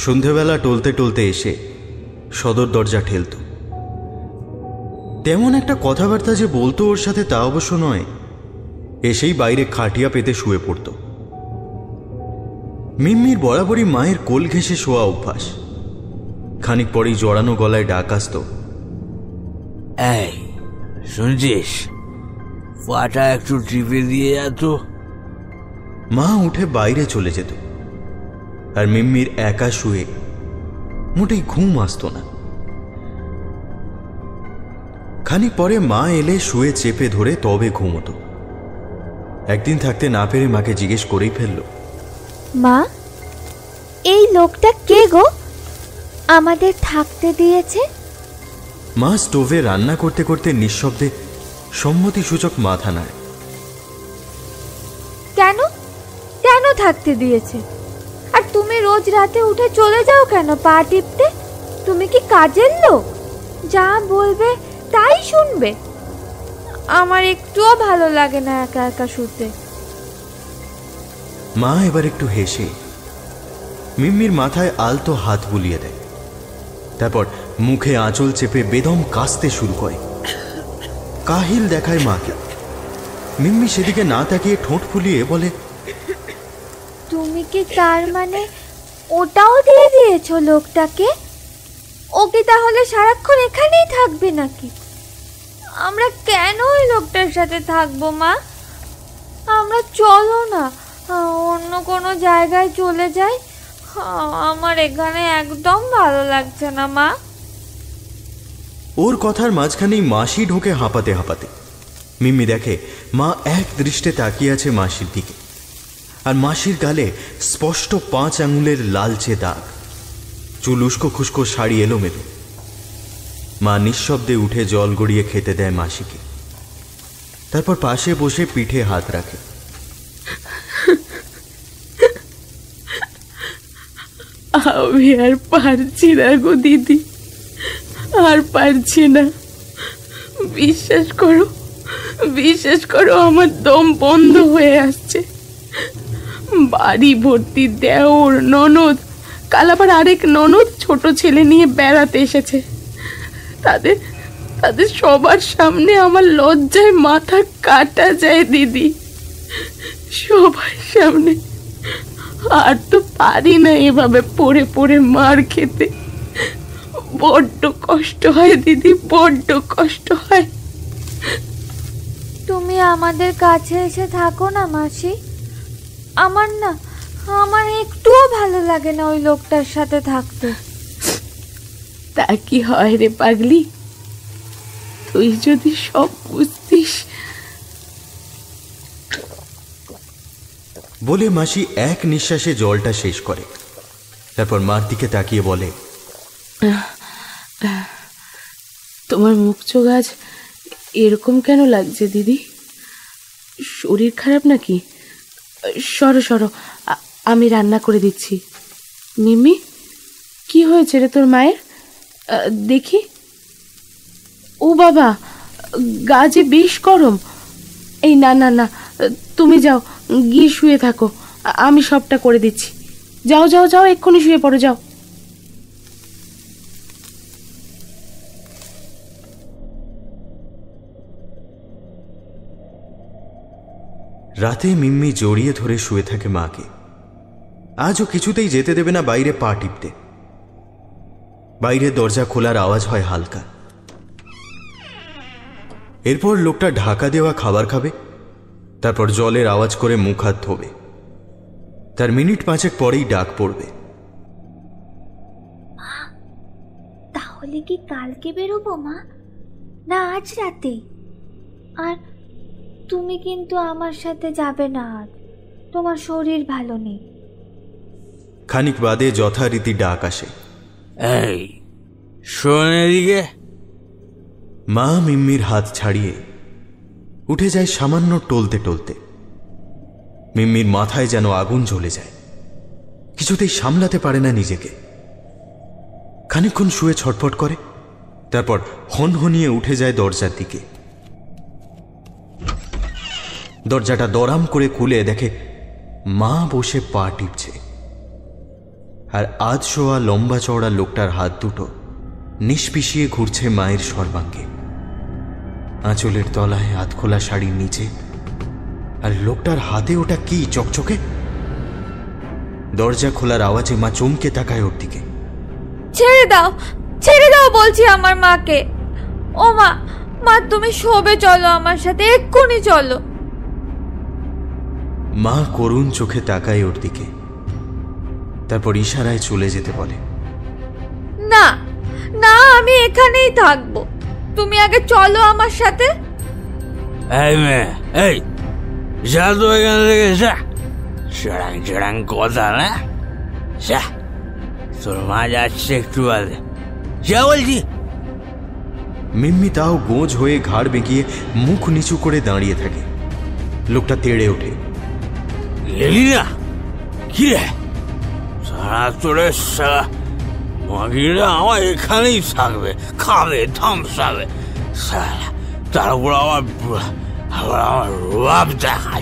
সন্ধেবেলা টলতে টলতে এসে সদর দরজা ঠেলত। তেমন একটা কথাবার্তা যে বলতো ওর সাথে তা অবশ্য নয়, এসেই বাইরে খাটিয়া পেতে শুয়ে পড়ত। মিম্মির বরাবরই মায়ের কোল ঘেঁষে শোয়া অভ্যাস। খানিক পরেই জড়ানো গলায় ডাক আসত, এই শুনছিস, পাটা একটু টিপে দিয়ে যেত। মা উঠে বাইরে চলে যেত, আর মিম্মির একা শুয়ে মোটেই ঘুম আসতো না। খানিক পরে মা এলে শুয়ে চেপে ধরে তবে ঘুমতো। একদিন থাকতে না পেরে মাকে জিজ্ঞেস করেই ফেলল, মা, এই লোকটা কে গো, আমাদের থাকতে দিয়েছে? মা স্টোভে রান্না করতে করতে নিঃশব্দে সম্মতিসূচক মাথা নাড়ে। কেন কেন থাকতে দিয়েছে? আর তুমি রোজ রাতে উঠে চলে যাও কেন পা টিপতে? তুমি কি কাজের লোক? যা বলবে তাই শুনবে? আমার একটুও ভালো লাগে না একা একা শুতে। মা এবার একটু হেসে মিম্মির মাথায় আলতো হাত বুলিয়ে দেয়, তারপর মুখে আঁচল চেপে বেদম কাশতে শুরু করে। কাহিল দেখায় মাকে। মিম্মি সেদিকে না তাকিয়ে ঠোঁট ফুলিয়ে বলে, তুমি কি তার মানে ওটাও দিয়ে দিয়েছো লোকটাকে? ও কি তাহলে সারাক্ষণ এখানেই থাকবে নাকি? আমরা কেন ওই লোকটার সাথে থাকবো মা? আমরা চলো না অন্য কোনো জায়গায় চলে যাই। আমার এখানে একদম ভালো লাগছে না মা। ওর কথার মাঝখানেই মাসি ঢোকে হাঁপাতে হাঁপাতে। মিম্মি দেখে মা এক দৃষ্টে তাকিয়ে আছে মাসির দিকে, আর মাসির গালে স্পষ্ট 5 আঙুলের লালচে দাগ। চুল উস্কো খুস্কো, শাড়ি এলোমেলো। মা নিঃশব্দে উঠে জল গড়িয়ে খেতে দেয় মাসিকে, তারপর পাশে বসে পিঠে হাত রাখে। আমি আর পারছি না গো দিদি, আর পারছি না। বিশ্বাস করো আমার দম বন্ধ হয়ে আসছে। বাড়ি ভর্তি দেওর, ননদ, কাল আবার আরেক ননদ ছোট ছেলে নিয়ে বেড়াতে এসেছে। তাদের সবার সামনে আমার লজ্জায় মাথা কাটা যায় দিদি। সবাই সামনে। আর তো পারি না এভাবে পড়ে পড়ে মার খেতে। বড্ড কষ্ট হয় দিদি, বড্ড কষ্ট হয়। তুমি আমাদের কাছে এসে থাকো না মাসি। আমার একটুও ভালো লাগে না ওই লোকটার সাথে থাকতে। তা কি হয় রে পাগলি, তুই যদি সব বুঝতিস। বলে মাসি এক নিঃশ্বাসে জলটা শেষ করে। তারপর মার দিকে তাকিয়ে বলে, তোমার মুখ চোখ আজ এরকম কেন লাগছে দিদি? শরীর খারাপ নাকি? সরো সরো, আমি রান্না করে দিচ্ছি। মিমি, কি হয়েছে রে তোর মায়ের? দেখি। ও বাবা, গা যে বেশ গরম। এই না না না, তুমি যাও, গিয়ে শুয়ে থাকো, আমি সবটা করে দিচ্ছি। যাও যাও যাও, এক্ষুনি শুয়ে পড়ো, যাও। রাতে মিম্মি জড়িয়ে ধরে শুয়ে থাকে মাকে। আজও কিছুতেই যেতে দেবে না বাইরে পা টিপতে। বাইরে দরজা খোলার আওয়াজ হয় হালকা। এরপর লোকটা ঢাকা দেওয়া খাবার খাবে, তারপর জলের আওয়াজ করে মুখ হাত ধোবে। তার মিনিট 5 পরেই ডাক পড়বে। তাহলে কি কালকে বেরোবো মা, না আজ রাতে? আর তুমি কিন্তু আমার সাথে যাবে না আজ, তোমার শরীর ভালো নেই। খানিক বাদে যথারীতি ডাক আসে, এই শোন এদিকে। মা মিম্মির হাত ছাড়িয়ে উঠে যায় সামান্য টলতে টলতে। মিম্মির মাথায় যেন আগুন জ্বলে যায়, কিছুতেই সামলাতে পারে না নিজেকে। খানিকক্ষণ শুয়ে ছটফট করে, তারপর হনহনিয়ে উঠে যায় দরজার দিকে। দরজাটা দরাম করে খুলে দেখে মা বসে পা টিপছে, আর আধ শোয়া লম্বা চওড়া লোকটার হাত দুটো নিষ্পিষিয়ে ঘুরছে মায়ের সর্বাঙ্গে। আঁচলের তলায় আধখোলা শাড়ির নিচে, আর লোকটার হাতে ওটা কি চকচকে। দরজা খোলার আওয়াজে মা চমকে তাকায় ওর দিকে। ছেড়ে দাও বলছি আমার মাকে। ও মা, তুমি শোবে, চলো আমার সাথে, এক্ষুনি চলো। মা করুণ চোখে তাকায় ওর দিকে, তারপর ইশারায় চলে যেতে বলে। না না, আমি এখানেই থাকবো, তুমি আগে চলো আমার সাথে। এই মেয়ে, এই যা তো এখান থেকে, যা। চেড়াং চেড়াং কথা না, যা। তোর মা যাচ্ছে একটু বাদে, যা বলছি। মিম্মি তাও গোঁজ হয়ে ঘাড় বেঁকিয়ে মুখ নিচু করে দাঁড়িয়ে থাকে। লোকটা তেড়ে ওঠে, গেলি না কি রে? সারা তোরে মাগিরা আমার এখানেই থাকবে, খাবে, থামসাবে, তারপর আমার রূপ দেখা।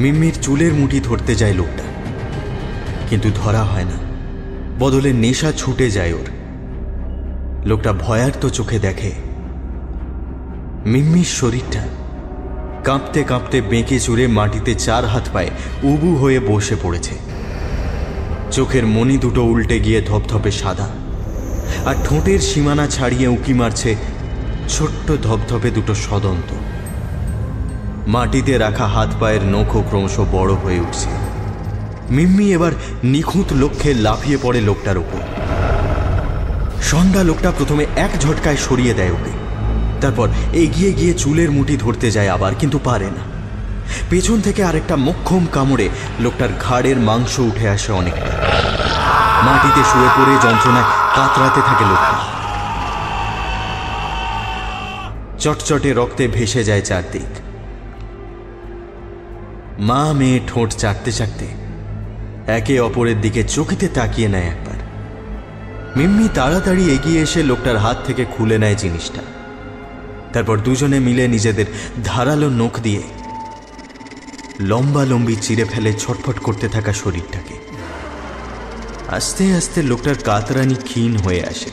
মিম্মির চুলের মুঠি ধরতে যায় লোকটা, কিন্তু ধরা হয় না, বদলে নেশা ছুটে যায় ওর। লোকটা ভয়ার্ত চোখে দেখে মিম্মির শরীরটা কাঁপতে কাঁপতে বেঁকে চুরে মাটিতে 4 হাত পায়ে উবু হয়ে বসে পড়েছে। চোখের মণি দুটো উল্টে গিয়ে ধপধপে সাদা, আর ঠোঁটের সীমানা ছাড়িয়ে উঁকি মারছে ছোট্ট ধপধপে দুটো সদন্ত। মাটিতে রাখা হাত পায়ের নখও ক্রমশ বড় হয়ে উঠছে। মিম্মি এবার নিখুঁত লক্ষ্যে লাফিয়ে পড়ে লোকটার উপর। সন্ধ্যা লোকটা প্রথমে এক ঝটকায় সরিয়ে দেয় ওকে, তারপর এগিয়ে গিয়ে চুলের মুঠি ধরতে যায় আবার, কিন্তু পারে না। পেছন থেকে আরেকটা মোক্ষম কামড়ে লোকটার ঘাড়ের মাংস উঠে আসে অনেকটা। মাটিতে শুয়ে পড়ে যন্ত্রণায় কাতরাতে থাকে লোকটা। চটচটে রক্তে ভেসে যায় চারদিক। মা মেয়ে ঠোঁট চাটতে চাটতে একে অপরের দিকে চকিতে তাকিয়ে নেয় একবার। মিম্মি তাড়াতাড়ি এগিয়ে এসে লোকটার হাত থেকে খুলে নেয় জিনিসটা, তারপর দুজনে মিলে নিজেদের ধারালো নখ দিয়ে লম্বা লম্বি চিরে ফেলে ছটফট করতে থাকা শরীরটাকে। আস্তে আস্তে লোকটার কাতরানি ক্ষীণ হয়ে আসে।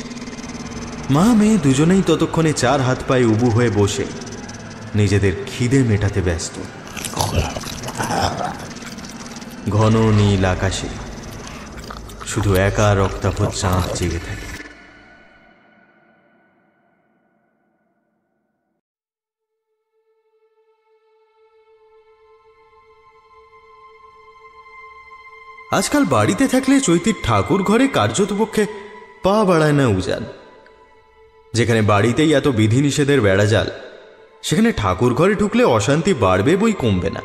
মা মেয়ে দুজনেই ততক্ষণে 4 হাত পায়ে উবু হয়ে বসে নিজেদের খিদে মেটাতে ব্যস্ত। ঘন নীল আকাশে শুধু একা রক্তাভ চাঁদ জেগে থাকে। আজকাল বাড়িতে থাকলে চৈতির ঠাকুর ঘরে কার্যতপক্ষে পা বাড়ায় না উজান। যেখানে বাড়িতেই এত বিধিনিষেধের বেড়াজাল, সেখানে ঠাকুর ঘরে ঢুকলে অশান্তি বাড়বে বই কমবে না।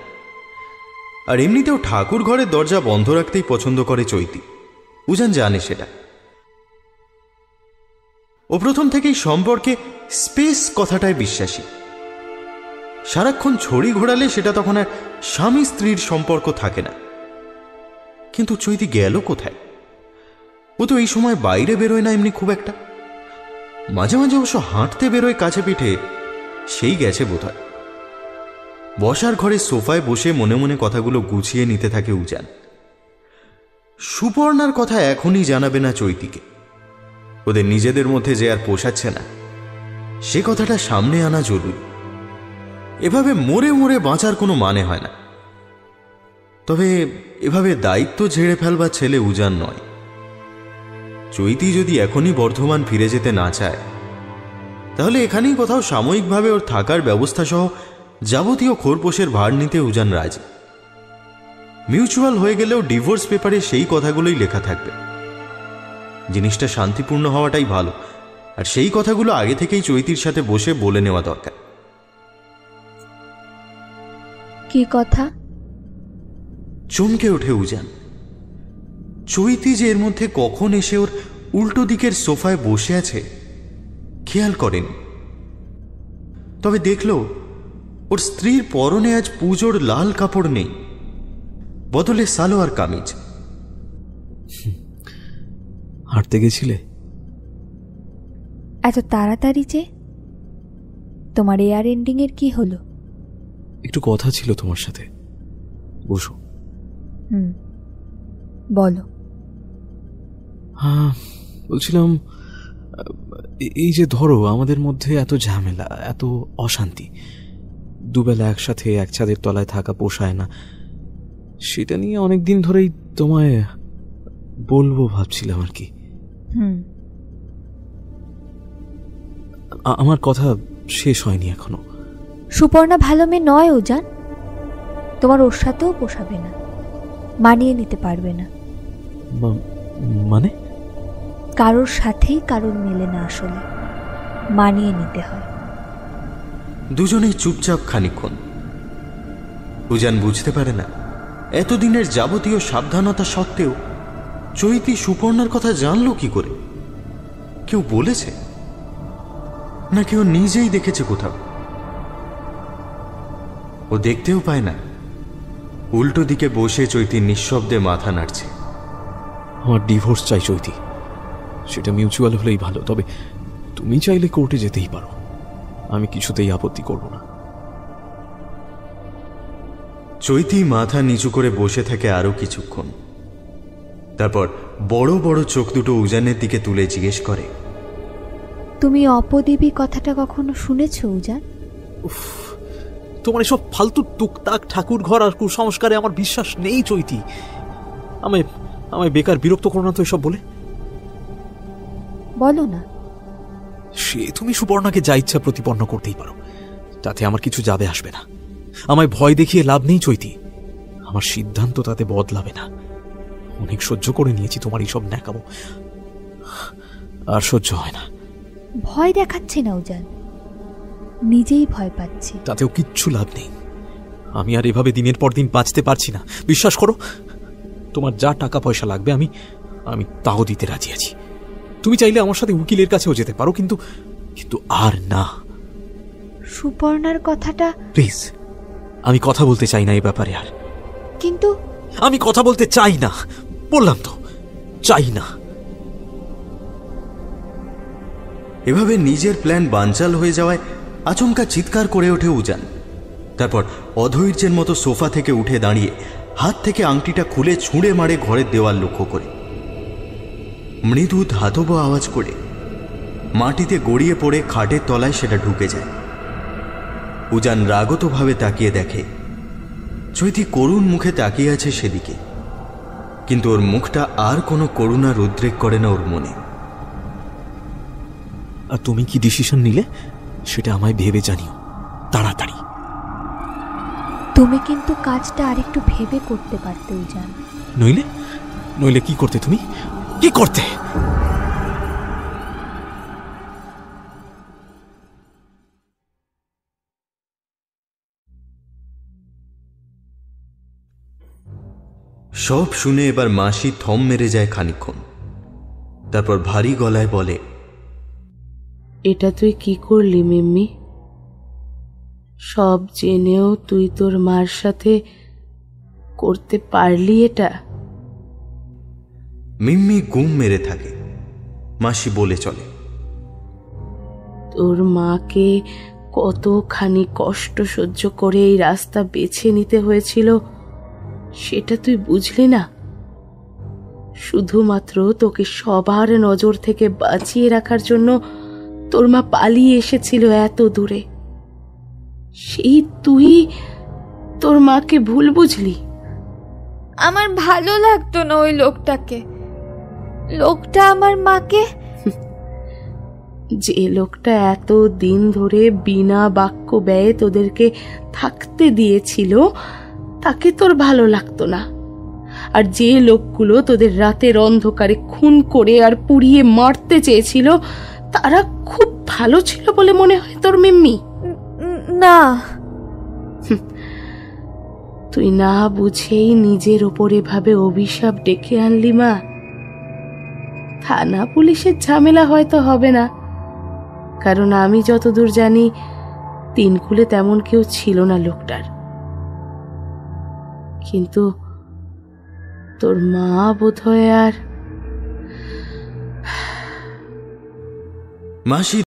আর এমনিতেও ঠাকুর ঘরের দরজা বন্ধ রাখতেই পছন্দ করে চৈতি, উজান জানে সেটা। ও প্রথম থেকেই সম্পর্কে স্পেস কথাটায় বিশ্বাসী। সারাক্ষণ ছড়ি ঘোরালে সেটা তখন আর স্বামী স্ত্রীর সম্পর্ক থাকে না। কিন্তু চৈতি গেল কোথায়? ও তো এই সময় বাইরে বেরোয় না এমনি খুব একটা, মাঝে মাঝে অবশ্য হাঁটতে বেরোয় কাছে পিঠে, সেই গেছে বোধহয়। বসার ঘরে সোফায় বসে মনে মনে কথাগুলো গুছিয়ে নিতে থাকে উজান। সুপর্ণার কথা এখনই জানাবে না চৈতিকে, ওদের নিজেদের মধ্যে যে আর পোষাচ্ছে না সে কথাটা সামনে আনা জরুরি। এভাবে মরে মরে বাঁচার কোনো মানে হয় না। তবে এভাবে দায়িত্ব ঝেড়ে ফেলবার ছেলে উজান নয়। চৈতি যদি এখনই বর্ধমান ফিরে যেতে না চায়, তাহলে এখানেই কোথাও সাময়িকভাবে ওর থাকার ব্যবস্থা সহ যাবতীয় খোরপোশের ভার নিতে উজান রাজি। মিউচুয়াল হয়ে গেলেও ডিভোর্স পেপারে সেই কথাগুলোই লেখা থাকবে। জিনিসটা শান্তিপূর্ণ হওয়াটাই ভালো, আর সেই কথাগুলো আগে থেকেই চৈতির সাথে বসে বলে নেওয়া দরকার। কি কথা? চমকে ওঠে উজান। চৈতি যে এর মধ্যে কখন এসে ওর উল্টো দিকের সোফায় বসে আছে খেয়াল করেন। তবে দেখল ওর স্ত্রীর পরনে আজ পুজোর লাল কাপড় নেই, বদলে সালোয়ার কামিজ। হাঁটতে গেছিলে? এত তাড়াতাড়ি যে? তোমার এয়ার এন্ডিং এর কি হলো? একটু কথা ছিল তোমার সাথে, বসো। বলো। হ্যাঁ, বলছিলাম এই যে ধরো আমাদের মধ্যে এত ঝামেলা, এত অশান্তি, দুবেলা একসাথে এক ছাদের তলায় থাকা পোষায় না, সেটা নিয়ে অনেকদিন ধরেই তোমায় বলবো ভাবছিলাম আর কি। আমার কথা শেষ হয়নি এখনো। সুপর্ণা ভালো মেয়ে নয় উজান, তোমার ওর সাথেও পোষাবে না, মানিয়ে নিতে পারবে না। মানে? কারোর সাথেই কারোর মেলে না, আসলে মানিয়ে নিতে হয়। দুজনেই চুপচাপ খানিকক্ষণ। উজান বুঝতে পারে না এতদিনের যাবতীয় সাবধানতা সত্ত্বেও চৈতি সুপর্ণার কথা জানলো কি করে। কেউ বলেছে না কেউ নিজেই দেখেছে কোথাও? ও দেখতেও পায় না উল্টো দিকে বসে চৈতি নিঃশব্দে মাথা নাড়ছে। আমার ডিভোর্স চাই চৈতি, সেটা মিউচুয়াল হলেই ভালো। তবে তুমি চাইলে কোর্টে যেতেই পারো, আমি কিছুতেই আপত্তি করব না। চৈতি মাথা নিচু করে বসে থাকে আরো কিছুক্ষণ। তারপর বড় বড় চোখ দুটো উজানের দিকে তুলে জিজ্ঞেস করে, তুমি অপদেবী কথাটা কখনো শুনেছো উজান? তোমার এসব ফালতু টুকটাক ঠাকুর ঘর আর কুসংস্কারে আমার বিশ্বাস নেই চৈতি। আমায় বেকার বিরক্ত করো না তো এসব বলে। বলো না। সে তুমি সুপর্ণাকে যা ইচ্ছা প্রতিপন্ন করতেই পারো, তাতে আমার কিছু যাবে আসবে না। আমায় ভয় দেখিয়ে লাভ নেই চৈতি, আমার সিদ্ধান্ত তাতে বদলাবে না। অনেক সহ্য করে নিয়েছি তোমার এইসব ন্যাকামো, আর সহ্য হয় না। ভয় দেখাচ্ছে না উজান, নিজেই ভয় পাচ্ছি। তাতেও কিচ্ছু লাভ নেই। আমি আর এভাবে দিনের পর দিন বাঁচতে পারছি না, বিশ্বাস করো। তোমার যা টাকা পয়সা লাগবে আমি তাও দিতে রাজি আছি। তুমি চাইলে আমার সাথে উকিলের কাছেও যেতে পারো, কিন্তু আর না। সুপর্ণার কথাটা প্লিজ, আমি কথা বলতে চাই না এই ব্যাপারে আর। কিন্তু আমি কথা বলতে চাই না, বললাম তো, চাই না। এভাবে নিজের প্ল্যান বানচাল হয়ে যাওয়ায় আচমকা চিৎকার করে ওঠে উজান। তারপর অধৈর্যের মতো সোফা থেকে উঠে দাঁড়িয়ে হাত থেকে আংটিটা খুলে ছুঁড়ে মারে ঘরের দেওয়াল লক্ষ্য করে। মৃদু ধাতব আওয়াজ করে মাটিতে গড়িয়ে পড়ে খাটের তলায় সেটা ঢুকে যায়। উজান রাগতভাবে তাকিয়ে দেখে চৈতি করুণ মুখে তাকিয়ে আছে সেদিকে। কিন্তু ওর মুখটা আর কোনো করুণার উদ্রেক করে না ওর মনে। আর তুমি কি ডিসিশন নিলে সেটা আমায় ভেবে জানিও তাড়াতাড়ি। তুমি কিন্তু কাজটা আরেকটু ভেবে করতে পারতে উজান। নইলে নইলে কি করতে? তুমি কি করতে? সব শুনে এবার মাসি থম মেরে যায় খানিকক্ষণ, তারপর ভারী গলায় বলে, এটা তুই কি করলি মিম্মি? সব জেনেও তুই তোর মার সাথে করতে পারলি এটা? মিম্মি গুম মেরে থাকে। মাসি বলে চলে, তোর মাকে কতখানি কষ্ট সহ্য করে এই রাস্তা বেছে নিতে হয়েছিল সেটা তুই বুঝলি না? শুধুমাত্র তোকে সবার নজর থেকে বাঁচিয়ে রাখার জন্য তোর মা পালিয়ে এসেছিল এত দূরে। সেই তুই তোর মাকে ভুল বুঝলি? আমার ভালো লাগতো না ওই লোকটাকে। লোকটা আমার মাকে, যে লোকটা এত দিন ধরে বিনা বাক্য ব্যয়ে তোদেরকে থাকতে দিয়েছিল তাকে তোর ভালো লাগতো না। আর যে লোকগুলো তোদের রাতের অন্ধকারে খুন করে আর পুড়িয়ে মারতে চেয়েছিল তারা খুব ভালো ছিল বলে মনে হয় তোর মিম্মি? না। তুই না বুঝেই নিজের ওপর এভাবে অভিশাপ ডেকে আনলি মা। থানা পুলিশের ঝামেলা হয়তো হবে না, কারণ আমি যতদূর জানি তিনকুলে তেমন কেউ ছিল না লোকটার। কিন্তু তোর মা বোধহয় আর। মাসি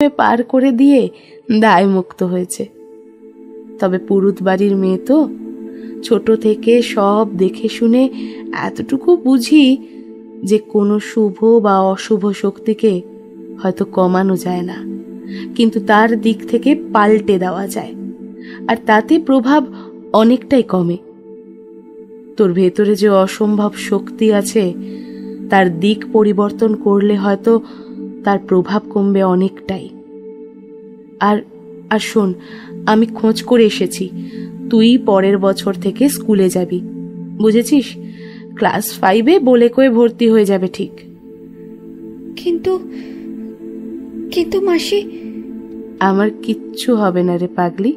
পার করে দিয়ে দায় মুক্ত হয়েছে। তবে পুরুত বাড়ির মেয়ে তো, ছোট থেকে সব দেখে শুনে এতটুকু বুঝি যে কোনো শুভ বা অশুভ শক্তিকে হয়তো কমানো যায় না, কিন্তু তার দিক থেকে পাল্টে দেওয়া যায়, আর তাতে প্রভাব অনেকটাই কমে। তোর ভেতরে যে অসম্ভব শক্তি আছে, তার দিক পরিবর্তন করলে হয়তো তার প্রভাব কমবে অনেকটাই। আর আর শোন, আমি খোঁজ করে এসেছি, তুই পরের বছর থেকে স্কুলে যাবি, বুঝেছিস? ক্লাস 5-এ বলে কয়ে ভর্তি হয়ে যাবে, ঠিক? কিন্তু কিন্তু মাসি, আমার কিচ্ছু হবে না রে পাগলি,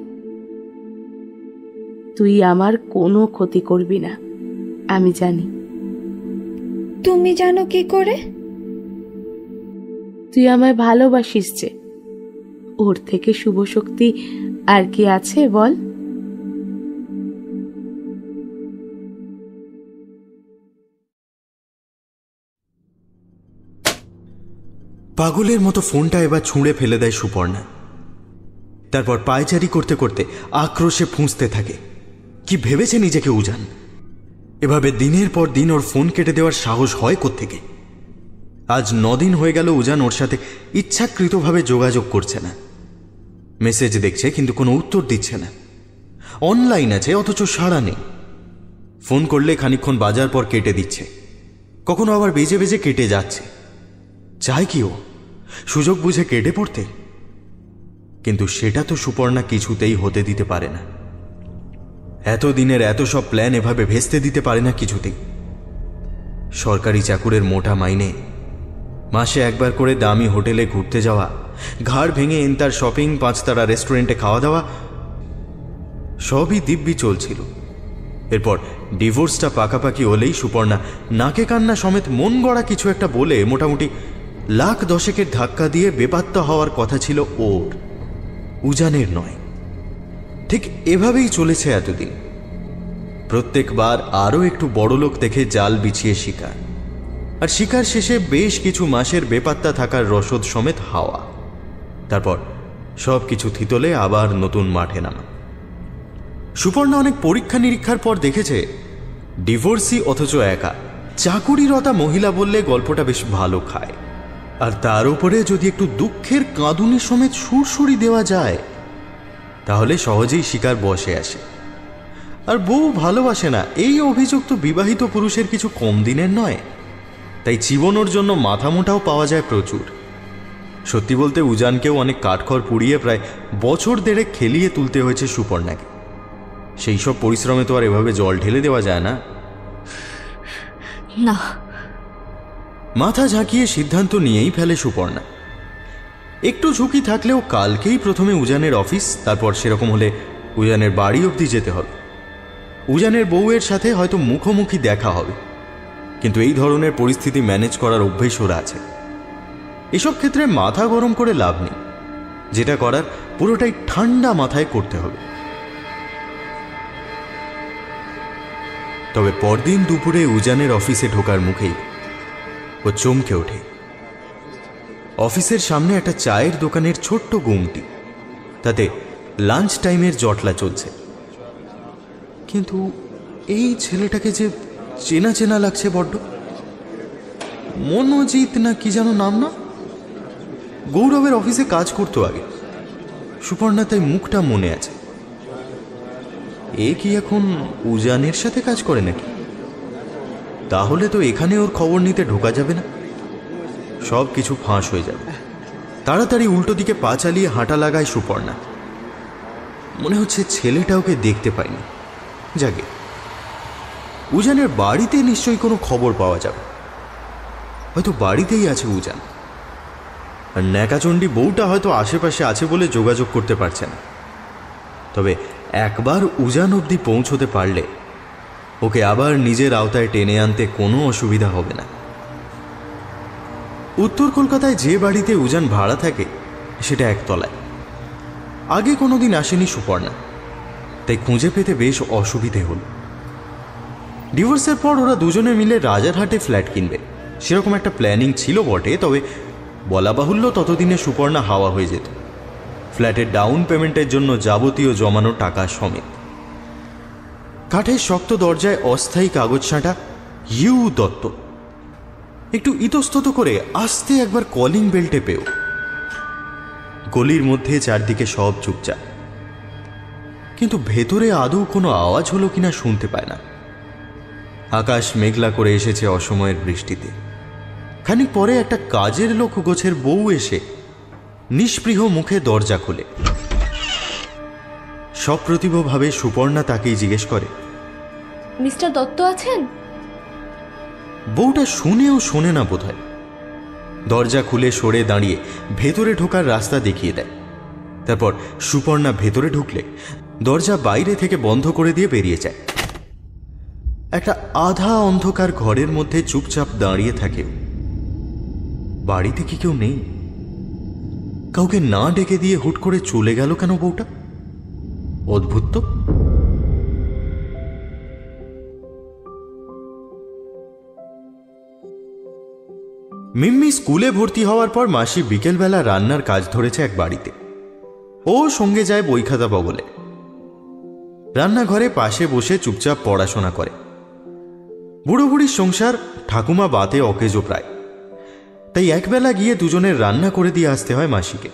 তুই আমার কোনো ক্ষতি করবি না, আমি জানি। তুমি জানো কি করে? তুই আমায় ভালোবাসিস যে, ওর থেকে শুভ শক্তি আর কি আছে বল? পাগলের মতো ফোনটা এবার ছুঁড়ে ফেলে দেয় সুপর্ণা। তারপর পায়চারি করতে করতে আক্রোশে ফুঁসতে থাকে। কি ভেবেছে নিজেকে উজান? এভাবে দিনের পর দিন ওর ফোন কেটে দেওয়ার সাহস হয় কোত্থেকে? আজ 9 দিন হয়ে গেল উজান ওর সাথে ইচ্ছাকৃতভাবে যোগাযোগ করছে না। মেসেজ দেখছে কিন্তু কোনো উত্তর দিচ্ছে না। অনলাইন আছে অথচ সাড়া নেই। ফোন করলে খানিকক্ষণ বাজার পর কেটে দিচ্ছে, কখনো আবার বেজে বেজে কেটে যাচ্ছে। চায় কি ও সুযোগ বুঝে কেটে পড়তে? কিন্তু সেটা তো সুপর্ণা কিছুতেই হতে দিতে পারে না। এতদিনের এত সব প্ল্যান এভাবে ভেস্তে দিতে পারে না কিছুতেই। সরকারি চাকুরের মোটা মাইনে, মাসে একবার করে দামি হোটেলে ঘুরতে যাওয়া, ঘাড় ভেঙে এনতার শপিং, 5 তারা রেস্টুরেন্টে খাওয়া দাওয়া, সবই দিব্যি চলছিল। এরপর ডিভোর্সটা পাকাপাকি হলেই সুপর্ণা নাকে কান্না সমেত মন গড়া কিছু একটা বলে মোটামুটি 1,10,000-এর ধাক্কা দিয়ে বেপাত্তা হওয়ার কথা ছিল ওর, উজানের নয়। ঠিক এভাবেই চলেছে এতদিন। প্রত্যেকবার আরও একটু বড়লোক দেখে জাল বিছিয়ে শিকার, আর শিকার শেষে বেশ কিছু মাসের বেপাত্তা থাকার রসদ সমেত হাওয়া। তারপর সব কিছু থিতলে আবার নতুন মাঠে নামা। সুপর্ণা অনেক পরীক্ষা নিরীক্ষার পর দেখেছে ডিভোর্সি অথচ একা চাকুরিরতা মহিলা বললে গল্পটা বেশ ভালো খায়। আর তার উপরে যদি একটু দুঃখের কাঁদুনি সমেত সুরসুরি দেওয়া যায়, তাহলে সহজেই শিকার বসে আসে। আর বউ ভালোবাসে না এই অভিযোগ তো বিবাহিত পুরুষের কিছু কম দিনের নয়। তাই জীবনের জন্য মাথা মোটাও পাওয়া যায় প্রচুর। সত্যি বলতে উজানকেও অনেক কাঠখড় পুড়িয়ে প্রায় বছর 1.5 খেলিয়ে তুলতে হয়েছে সুপর্ণাকে। সেই সব পরিশ্রমে তো আর এভাবে জল ঢেলে দেওয়া যায় না। না, মাথা ঝাঁকিয়ে সিদ্ধান্ত নিয়েই ফেলে সুপর্ণা। একটু ঝুঁকি থাকলেও কালকেই প্রথমে উজানের অফিস, তারপর সেরকম হলে উজানের বাড়ি অবধি যেতে হবে। উজানের বউয়ের সাথে হয়তো মুখোমুখি দেখা হবে, কিন্তু এই ধরনের পরিস্থিতি ম্যানেজ করার অভ্যেস ওরা আছে। এসব ক্ষেত্রে মাথা গরম করে লাভ নেই, যেটা করার পুরোটাই ঠান্ডা মাথায় করতে হবে। তবে পরদিন দুপুরে উজানের অফিসে ঢোকার মুখেই ও চমকে ওঠে। অফিসের সামনে একটা চায়ের দোকানের ছোট্ট গুমটি, তাতে লাঞ্চ টাইমের জটলা চলছে। কিন্তু এই ছেলেটাকে যে চেনা চেনা লাগছে বড্ড। মনোজিৎ না কি যেন নাম, না? গৌরবের অফিসে কাজ করতো আগে। সুপর্ণা তাই মুখটা মনে আছে। এ কি এখন উজানের সাথে কাজ করে নাকি? তাহলে তো এখানে ওর খবর নিতে ঢোকা যাবে না, সব কিছু ফাঁস হয়ে যাবে। তাড়াতাড়ি উল্টো দিকে পা চালিয়ে হাঁটা লাগায় সুপর্ণা। মনে হচ্ছে ছেলেটা ওকে দেখতে পায়নি। যাকে উজানের বাড়িতে নিশ্চয়ই কোনো খবর পাওয়া যাবে, হয়তো বাড়িতেই আছে উজান। আর ন্যাকাচণ্ডী বউটা হয়তো আশেপাশে আছে বলে যোগাযোগ করতে পারছে না। তবে একবার উজান অবধি পৌঁছতে পারলে ওকে আবার নিজের আওতায় টেনে আনতে কোনো অসুবিধা হবে না। উত্তর কলকাতায় যে বাড়িতে উজান ভাড়া থাকে সেটা 1 তলায়। আগে কোনোদিন আসেনি সুপর্ণা, তাই খুঁজে পেতে বেশ অসুবিধে হল। ডিভোর্সের পর ওরা দুজনে মিলে রাজারহাটে ফ্ল্যাট কিনবে, সেরকম একটা প্ল্যানিং ছিল বটে। তবে বলা বাহুল্য ততদিনে সুপর্ণা হাওয়া হয়ে যেত, ফ্ল্যাটের ডাউন পেমেন্টের জন্য যাবতীয় জমানো টাকা সমেত। কাঠের শক্ত দরজায় অস্থায়ী কাগজ ছাঁটা ইউ দত্ত। একটু ইতস্তত করে আস্তে একবার কলিং বেল টেপেও। গলির মধ্যে চারদিকে সব চুপচাপ, কিন্তু ভেতরে আদৌ কোনো আওয়াজ হলো কিনা শুনতে পায় না। আকাশ মেঘলা করে এসেছে অসময়ের বৃষ্টিতে। খানিক পরে একটা কাজের লোক গোছের বউ এসে নিষ্পৃহ মুখে দরজা খোলে। সপ্রতিভভাবে সুপর্ণা তাকেই জিজ্ঞেস করে, মিস্টার দত্ত আছেন? বউটা শুনেও শোনে না বোধহয়। দরজা খুলে সরে দাঁড়িয়ে ভেতরে ঢোকার রাস্তা দেখিয়ে দেয়। তারপর সুপর্ণা ভেতরে ঢুকলে দরজা বাইরে থেকে বন্ধ করে দিয়ে বেরিয়ে যায়। একটা আধা অন্ধকার ঘরের মধ্যে চুপচাপ দাঁড়িয়ে থাকে। বাড়িতে কি কেউ নেই? কাউকে না ডেকে দিয়ে হুট করে চলে গেল কেন বউটা? অদ্ভুত তো। মিম্মি স্কুলে ভর্তি হওয়ার পর মাসি বিকেলবেলা রান্নার কাজ ধরেছে এক বাড়িতে। ও সঙ্গে যায় বই খাতা বগলে। রান্নাঘরে পাশে বসে চুপচাপ পড়াশোনা করে। বুড়ো বুড়ির সংসার, ঠাকুমা বাতে অকেজো প্রায়, তাই একবেলা গিয়ে দুজনের রান্না করে দিয়ে আসতে হয় মাসিকে।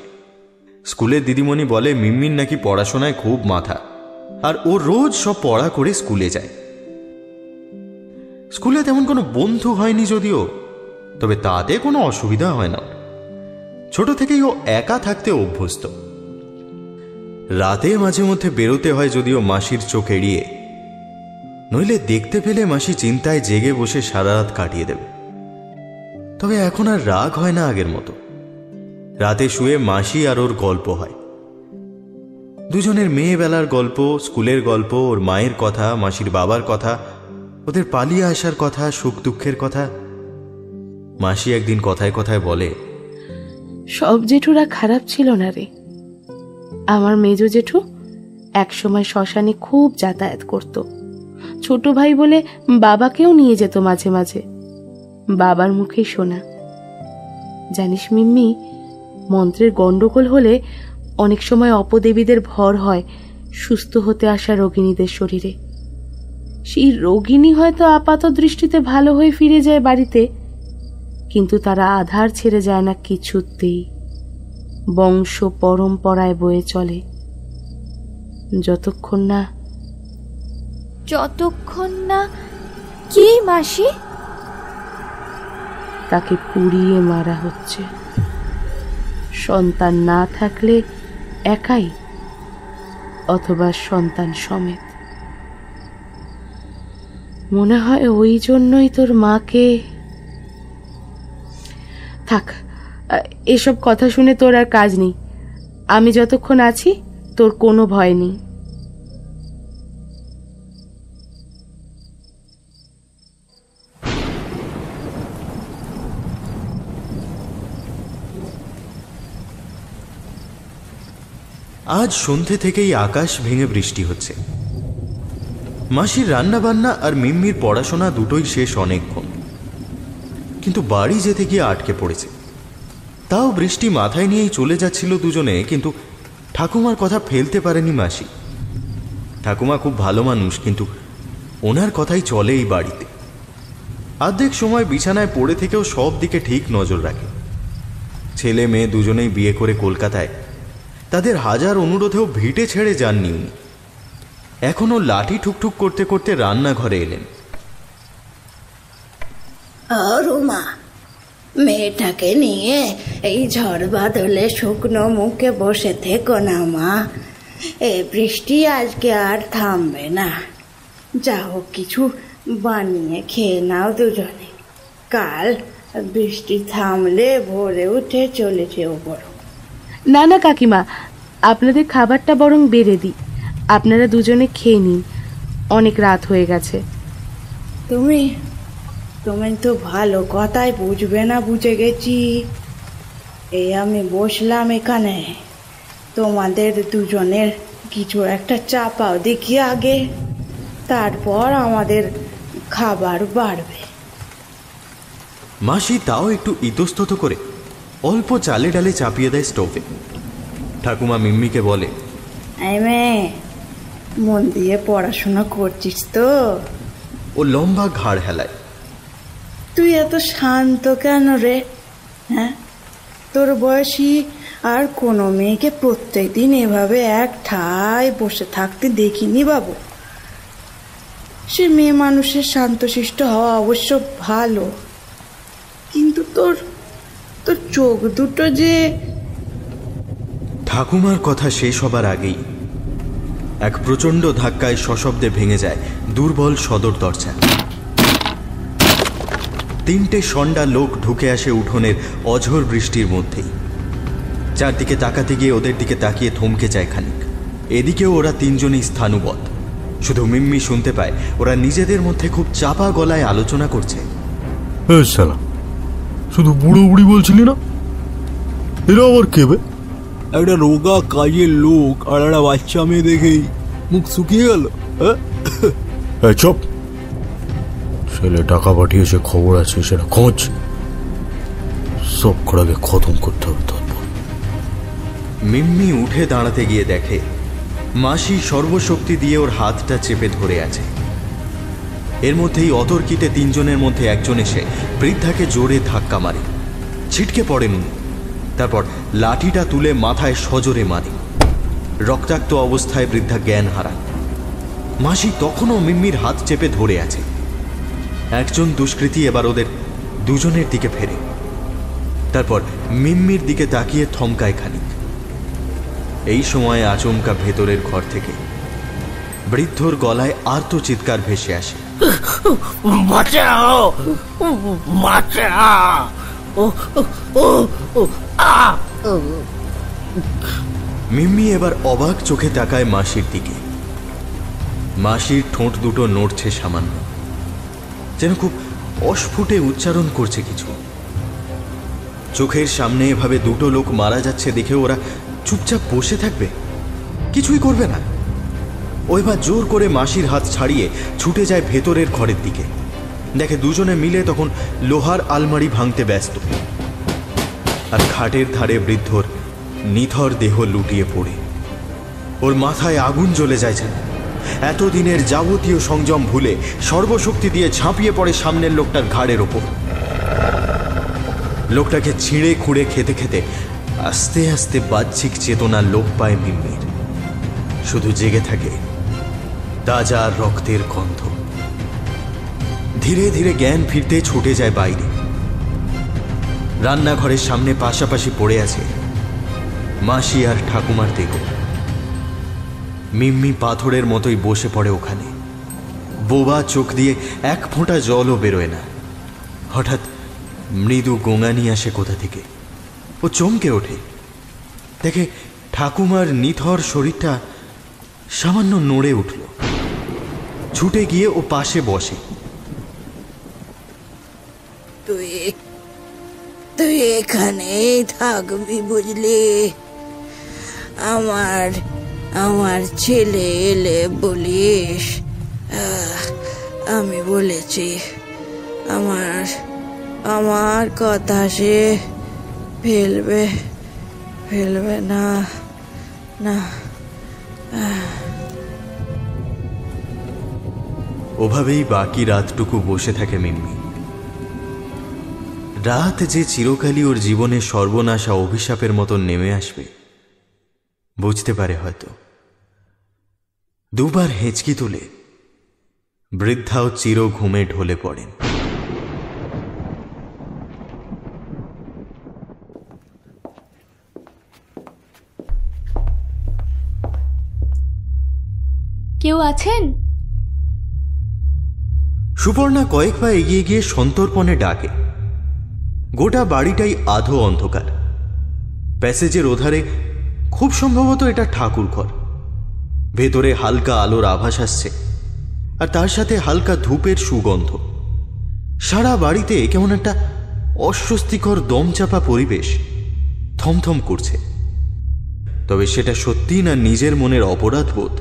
স্কুলের দিদিমণি বলে মিম্মির নাকি পড়াশোনায় খুব মাথা, আর ও রোজ সব পড়া করে স্কুলে যায়। স্কুলে তেমন কোনো বন্ধু হয়নি যদিও, তবে তাতে কোনো অসুবিধা হয় না। ছোট থেকেই ও একা থাকতে অভ্যস্ত। রাতে মাঝে মধ্যে বেরোতে হয় যদিও মাসির চোখ এড়িয়ে, নইলে দেখতে পেলে মাসি চিন্তায় জেগে বসে সারা রাত কাটিয়ে দেবে। তবে এখন আর রাগ হয় না আগের মতো। রাতে শুয়ে মাসি আর ওর গল্প হয়, দুজনের মেয়েবেলার গল্প, স্কুলের গল্প, ওর মায়ের কথা, মাসির বাবার কথা, ওদের পালিয়ে আসার কথা, সুখ দুঃখের কথা। মাসি একদিন কথায় কথায় বলে, সব জেঠুরা খারাপ ছিল না রে। আমার মেজ জেঠু একসময় শ্মশানে খুব যাতায়াত করত। ছোট ভাই বলে বাবাকেও নিয়ে যেত মাঝে মাঝে। বাবার মুখে শোনা। জানিস মিম্মি, মন্ত্রের গন্ডগোল হলে অনেক সময় অপদেবীদের ভর হয় সুস্থ হতে আসা রোগিণীদের শরীরে। সেই রোগিণী হয়তো আপাত দৃষ্টিতে ভালো হয়ে ফিরে যায় বাড়িতে, কিন্তু তারা আধার ছেড়ে যায় না কিছুতেই। বংশ পরম্পরায় বয়ে চলে যতক্ষণ না কি মাসি? তাকে পুড়িয়ে মারা হচ্ছে। সন্তান না থাকলে একাই, অথবা সন্তান সমেত। মনে হয় ওই জন্যই তোর মাকে। থাক, এসব কথা শুনে তোর আর কাজ নেই। আমি যতক্ষণ আছি তোর কোনো ভয় নেই। আজ সন্ধে থেকেই আকাশ ভেঙে বৃষ্টি হচ্ছে। মাসির রান্না বান্না আর মিম্মির পড়াশোনা দুটোই শেষ অনেকক্ষণ, কিন্তু বাড়ি যেতে গিয়ে আটকে পড়েছে। তাও বৃষ্টি মাথায় নিয়েই চলে যাচ্ছিল দুজনে, কিন্তু ঠাকুমার কথা ফেলতে পারেনি মাসি। ঠাকুমা খুব ভালো মানুষ, কিন্তু ওনার কথাই চলে এই বাড়িতে। অর্ধেক সময় বিছানায় পড়ে থেকেও সব দিকে ঠিক নজর রাখে। ছেলে মেয়ে দুজনেই বিয়ে করে কলকাতায়, তাদের হাজার অনুরোধেও ভিটে ছেড়ে যাননি উনি। এখনও লাঠি ঠুকঠুক করতে করতে রান্নাঘরে এলেন। রুমা, মেয়েটাকে নিয়ে এই ঝড় বাদলে শুকনো মুখে বসে থেকো না মা। এই বৃষ্টি আজকে আর থামবে না। যাও কিছু বানিয়ে খেয়ে নাও দুজনে। কাল বৃষ্টি থামলে ভোরে উঠে চলে যেও বরং। না না কাকিমা, আপনাদের খাবারটা বরং বেড়ে দিই, আপনারা দুজনে খেয়ে নিন, অনেক রাত হয়ে গেছে। তুমি তো ভালো কথাই বুঝবে না, বুঝে গেছি। এই আমি বসলাম এখানে, তোমাদের দুজনের কিছু একটা চাপাও দেখি আগে, তারপর আমাদের খাবার বাড়বে। মাসি তাও একটু ইতস্তত করে অল্প চালে ডালে চাপিয়ে দেয় স্টোভে। ঠাকুমা মিম্মিকে বলে, এই মেয়ে, মন দিয়ে পড়াশোনা করছিস তো? ও লম্বা ঘাড় হেলায়। তুই এত শান্ত কেন রে? হ্যাঁ, তোর বয়সী আর কোনো মেয়েকে প্রত্যেকদিন এভাবে এক ঠায় বসে থাকতে দেখিনি বাবু। সে মেয়ে মানুষের শান্তশিষ্ট হওয়া অবশ্য ভালো, কিন্তু তোর তোর চোখ দুটো যে... ঠাকুমার কথা শেষ হবার আগেই এক প্রচণ্ড ধাক্কায় সশব্দে ভেঙে যায় দুর্বল সদর দরজা। 3টে ষণ্ডা লোক ঢুকে আসে উঠোনের অঝোর বৃষ্টির মধ্যেই। চারদিকে তাকাতে গিয়ে ওদের দিকে তাকিয়ে থমকে যায় খানিক। এদিকেও ওরা 3জনই স্থানুবৎ। শুধু মিম্মি শুনতে পায় ওরা নিজেদের মধ্যে খুব চাপা গলায় আলোচনা করছে। শুধু বুড়ো বুড়ি বলছিলি না, এরা আবার কেবে? একটা রোগা কাজের লোক আর একটা বাচ্চা মেয়ে দেখেই মুখ শুকিয়ে গেল। চপ, ছেলে টাকা পাঠিয়েছে, খবর আছে, সেটা খোঁজ। সব করাকে খতম করতে হবে। তারপর মিম্মি উঠে দাঁড়াতে গিয়ে দেখে মাসি সর্বশক্তি দিয়ে ওর হাতটা চেপে ধরে আছে। এর মধ্যেই অতর্কিতে 3জনের মধ্যে একজন এসে বৃদ্ধাকে জোরে ধাক্কা মারে। ছিটকে পড়েন উনি। তারপর লাঠিটা তুলে মাথায় সজোরে মারে। রক্তাক্ত অবস্থায় বৃদ্ধা জ্ঞান হারায়। মাসি তখনও মিম্মির হাত চেপে ধরে আছে। একজন দুষ্কৃতী এবার ওদের 2জনের দিকে ফেরে। তারপর মিম্মির দিকে তাকিয়ে থমকায় খানিক। এই সময় আচমকা ভেতরের ঘর থেকে বৃদ্ধর গলায় আর্ত চিৎকার ভেসে আসে, বাঁচাও, বাঁচাও। মিম্মি এবার অবাক চোখে তাকায় মাসির দিকে। মাসির ঠোঁট দুটো নড়ছে সামান্য, যেন খুব অস্ফুটে উচ্চারণ করছে কিছু। চোখের সামনে এভাবে 2টো লোক মারা যাচ্ছে দেখে ওরা চুপচাপ বসে থাকবে, কিছুই করবে না। ও এবার জোর করে মাসির হাত ছাড়িয়ে ছুটে যায় ভেতরের ঘরের দিকে। দেখে 2জনে মিলে তখন লোহার আলমারি ভাঙতে ব্যস্ত, আর খাটের ধারে বৃদ্ধর নিথর দেহ লুটিয়ে পড়ে। ওর মাথায় আগুন জ্বলে যায় যেন। এতদিনের যাবতীয় সংযম ভুলে সর্বশক্তি দিয়ে ঝাঁপিয়ে পড়ে সামনের লোকটার ঘাড়ের ওপর। লোকটাকে ছিঁড়ে খুঁড়ে খেতে খেতে আস্তে আস্তে বাহ্যিক চেতনা লোপ পায় মিম্মির। শুধু জেগে থাকে তাজা রক্তের গন্ধ। ধীরে ধীরে জ্ঞান ফিরতে ছুটে যায় বাইরে। রান্নাঘরের সামনে পাশাপাশি পড়ে আছে মাসি আর ঠাকুমার দেহ। মিম্মি পাথরের মতোই বসে পড়ে ওখানে। বোবা চোখ দিয়ে এক ফোঁটা জলও বেরোয় না। হঠাৎ মৃদু গোঙানি আসে কোথা থেকে। ও চমকে ওঠে, দেখে ঠাকুমার নিথর শরীরটা সামান্য নড়ে উঠল। ছুটে গিয়ে ও পাশে বসে। তুই এখানেই থাকবি বুঝলি? আমার ছেলে এলে বলিস আমি বলেছি। আমার কথা সে ফেলবে না। ওভাবেই বাকি রাতটুকু বসে থাকে মিম্মি। রাত যে চিরকালই ওর জীবনে সর্বনাশা অভিশাপের মতো নেমে আসবে বুঝতে পারে হয়তো। 2বার হেঁচকি তুলে বৃদ্ধাও চির ঘুমে ঢলে পড়েন। কেউ আছেন? সুপর্ণা কয়েক পা এগিয়ে গিয়ে সন্তর্পণে ডাকে। গোটা বাড়িটাই আধো অন্ধকার। প্যাসেজের ওধারে খুব সম্ভবত এটা ঠাকুর ঘর। ভেতরে হালকা আলোর আভাস আসছে, আর তার সাথে হালকা ধূপের সুগন্ধ। সারা বাড়িতে কেমন একটা অস্বস্তিকর দমচাপা পরিবেশ থমথম করছে। তবে সেটা সত্যি না নিজের মনের অপরাধ বোধ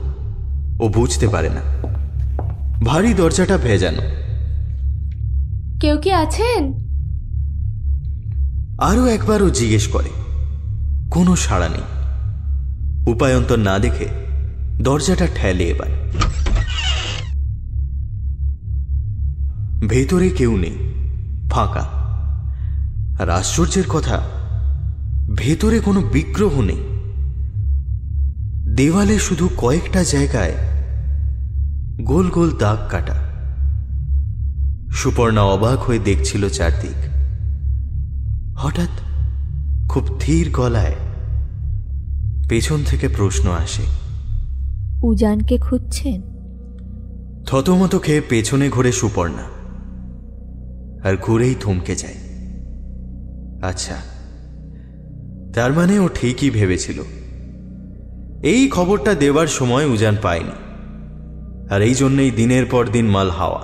ও বুঝতে পারে না। ভারী দরজাটা ভেজানো। কেউ কি আছেন? আরও একবারও জিজ্ঞেস করে, কোনো সাড়া নেই। উপায়ন্তর না দেখে দরজাটা ঠেলে এবার। ভেতরে কেউ নেই, ফাঁকা। আর আশ্চর্যের কথা, ভেতরে কোনো বিগ্রহ নেই। দেওয়ালে শুধু কয়েকটা জায়গায় গোল গোল দাগ কাটা। সুপর্ণা অবাক হয়ে দেখছিল চারদিক। হঠাৎ খুব ধীর গলায় পেছন থেকে প্রশ্ন আসে, উজানকে খুঁজছেন? থতমত খেয়ে পেছনে ঘুরে সুপর্ণা, আর ঘুরেই থমকে যায়। আচ্ছা, তার মানে ও ঠিকই ভেবেছিল। এই খবরটা দেওয়ার সময় উজান পায়নি, আর এই জন্যই দিনের পর দিন মাল হাওয়া।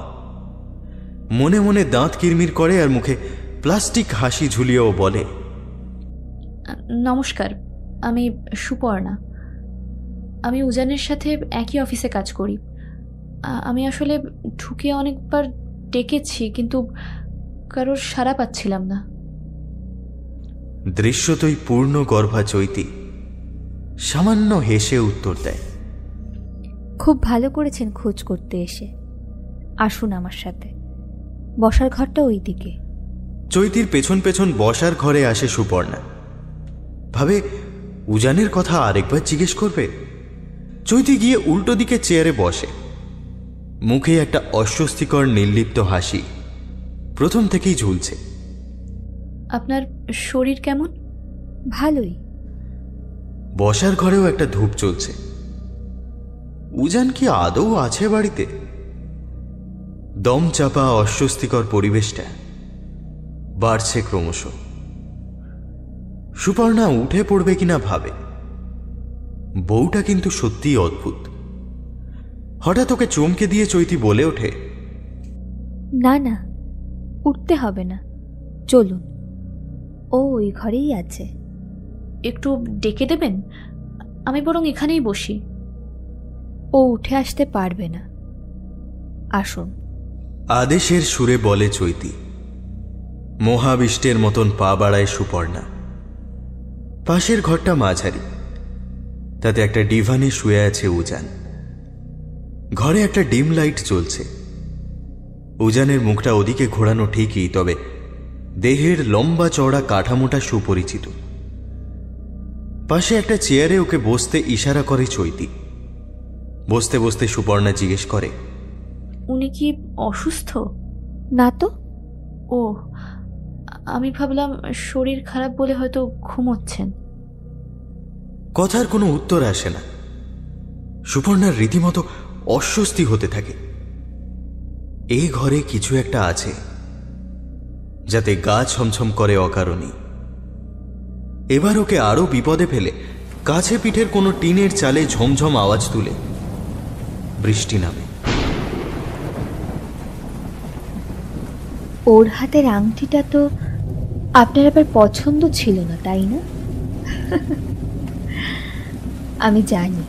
মনে মনে দাঁত কিরমির করে আর মুখে প্লাস্টিক হাসি ঝুলিয়েও বলে, নমস্কার, আমি সুপর্ণা। আমি উজানের সাথে একই অফিসে কাজ করি। আমি আসলে ঢুকে অনেকবার ডেকেছি, কিন্তু কারোর সাড়া পাচ্ছিলাম না। দৃশ্যতই পূর্ণ গর্ভা চৈতি সামান্য হেসে উত্তর দেয়, খুব ভালো করেছেন খোঁজ করতে এসে। আসুন আমার সাথে, বসার ঘরটা ওই দিকে। চৈতির পেছন পেছন বসার ঘরে আসে সুপর্ণা। ভাবে উজানের কথা আরেকবার জিজ্ঞেস করবে। চৈতি গিয়ে উল্টো দিকে চেয়ারে বসে। মুখে একটা অস্বস্তিকর নির্লিপ্ত হাসি প্রথম থেকেই ঝুলছে। আপনার শরীর কেমন? ভালোই। বসার ঘরেও একটা ধূপ চলছে। উজান কি আদৌ আছে বাড়িতে? দম চাপা অস্বস্তিকর পরিবেশটা বাড়ছে ক্রমশ। সুপর্ণা উঠে পড়বে কিনা ভাবে। বউটা কিন্তু সত্যিই অদ্ভুত। হঠাৎ ওকে চমকে দিয়ে চৈতি বলে ওঠে, না না, উঠতে হবে না, চলুন, ও ওই ঘরেই আছে। একটু ডেকে দেবেন? আমি বরং এখানেই বসি। ও উঠে আসতে পারবে না, আসুন। আদেশের সুরে বলে চৈতি। মহাবিষ্টের মতন পা বাড়ায় সুপর্ণা। পাশের ঘরটা মাঝারি, তাতে একটা ডিভানে শুয়ে আছে উজান। ঘরে একটা ডিম লাইট জ্বলছে। উজানের মুখটা ওদিকে ঘোরানো ঠিকই, তবে দেহের লম্বা চওড়া কাঠামোটা সুপরিচিত। পাশে একটা চেয়ারে ওকে বসতে ইশারা করে চৈতি। বসতে বসতে সুপর্ণা জিজ্ঞেস করে, উনি কি অসুস্থ? না তো। ও, আমি ভাবলাম শরীর খারাপ বলে হয়তো ঘুমোচ্ছেন। কথার কোনো উত্তর আসে না। সুপর্ণার রীতিমতো অস্বস্তি হতে থাকে। এই ঘরে কিছু একটা আছে, যাতে গা ছমছম করে অকারণেই। এবার ওকে আরো বিপদে ফেলে কাছে পিঠের কোনো টিনের চালে ঝমঝম আওয়াজ তুলে বৃষ্টি নামে। ওর হাতের আংটিটা তো আপনার আবার পছন্দ ছিল না, তাই না? আমি জানি।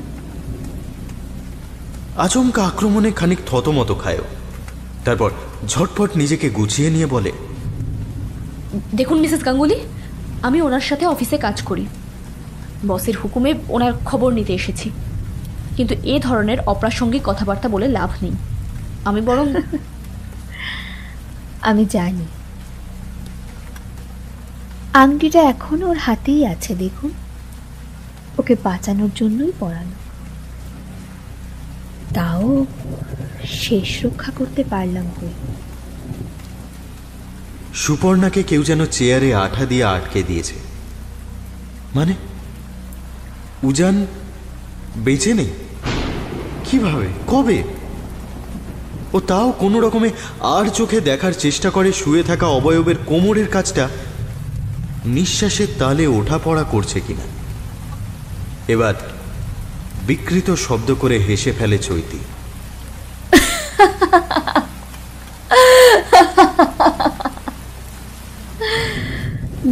আচমকা আক্রমণে খানিক থতমত খায়। তারপর ঝটপট নিজেকে গুছিয়ে নিয়ে বলে, দেখুন মিসেস গাঙ্গুলি, আমি ওনার সাথে অফিসে কাজ করি। বসের হুকুমে ওনার খবর নিতে এসেছি, কিন্তু এ ধরনের অপ্রাসঙ্গিক কথাবার্তা বলে লাভ নেই। আমি বরং আমি জানি। আংটিটা এখন ওর হাতেই আছে, দেখুন। ওকে বাঁচানোর জন্যই পরানো। তাও শেষ রক্ষা করতে পারলাম কই। সুপর্ণাকে কেউ যেন চেয়ারে আঠা দিয়ে আটকে দিয়েছে। মানে উজান বেঁচে নেই? কিভাবে, কবে? ও তাও কোনো রকমে আর চোখে দেখার চেষ্টা করে শুয়ে থাকা অবয়বের কোমরের কাছটা নিঃশ্বাসের তালে ওঠা পড়া করছে কিনা। এবার বিকৃত শব্দ করে হেসে ফেলে চৈতি।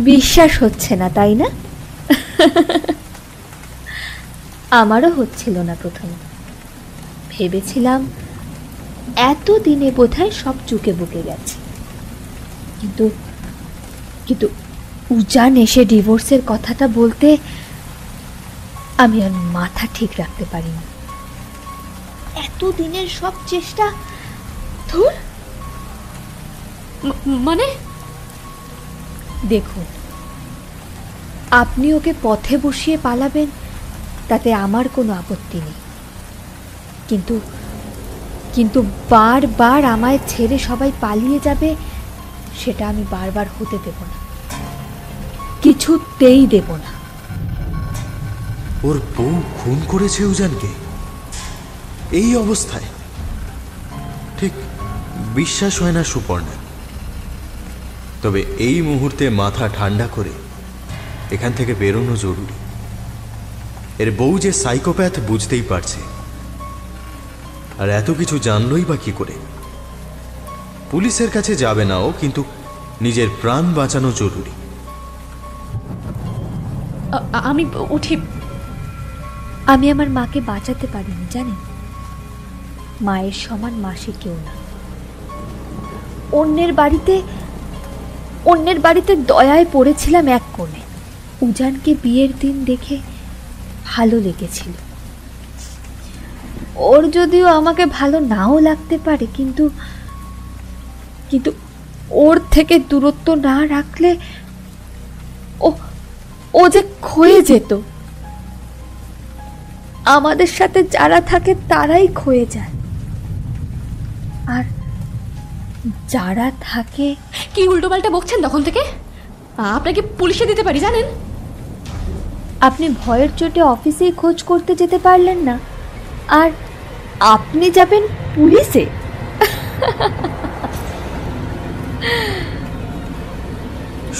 বিশ্বাস হচ্ছে না, তাই না? আমারও হচ্ছিল না প্রথমে। ভেবেছিলাম এতদিনে বোধহয় সব চুকে বুকে গেছে, কিন্তু কিন্তু উজান এসে ডিভোর্সের কথাটা বলতে আমি আর মাথা ঠিক রাখতে পারিনি। এতদিনের সব চেষ্টা ধুর। মানে দেখুন, আপনি ওকে পথে বসিয়ে পালাবেন তাতে আমার কোনো আপত্তি নেই, কিন্তু কিন্তু বারবার আমায় ছেড়ে সবাই পালিয়ে যাবে সেটা আমি বারবার হতে দেব না, কিছুতেই দেব না। ওর বউ খুন করেছে উজানকে এই অবস্থায়? ঠিক বিশ্বাস হয় না সুপর্ণা। তবে এই মুহূর্তে মাথা ঠান্ডা করে এখান থেকে বেরোনো জরুরি। এর বউ যে সাইকোপ্যাথ বুঝতেই পারছে, আর এত কিছু জানলই বা কি করে? পুলিশের কাছে যাবে না ও, কিন্তু নিজের প্রাণ বাঁচানো জরুরি। আমি উঠি। আমি আমার মাকে বাঁচাতে পারিনি জানেন, মায়ের সমান মাসি কেউ না। অন্যের বাড়িতে দয়ায় পড়েছিলাম এক কোণে। উজানকে বিয়ের দিন দেখে ভালো লেগেছিল। ওর যদিও আমাকে ভালো নাও লাগতে পারে, কিন্তু ওর থেকে দূরত্ব না রাখলে ও যে ক্ষয়ে যেত। আমাদের সাথে যারা থাকে তারাই ক্ষয়ে যায়, আর যারা থাকে। কি উল্টোপাল্টা বকছেন তখন থেকে? আপনাকে পুলিশে দিতে পারি জানেন। আপনি ভয়ের চোটে অফিসেই খোঁজ করতে যেতে পারলেন না, আর আপনি যাবেন পুলিশে?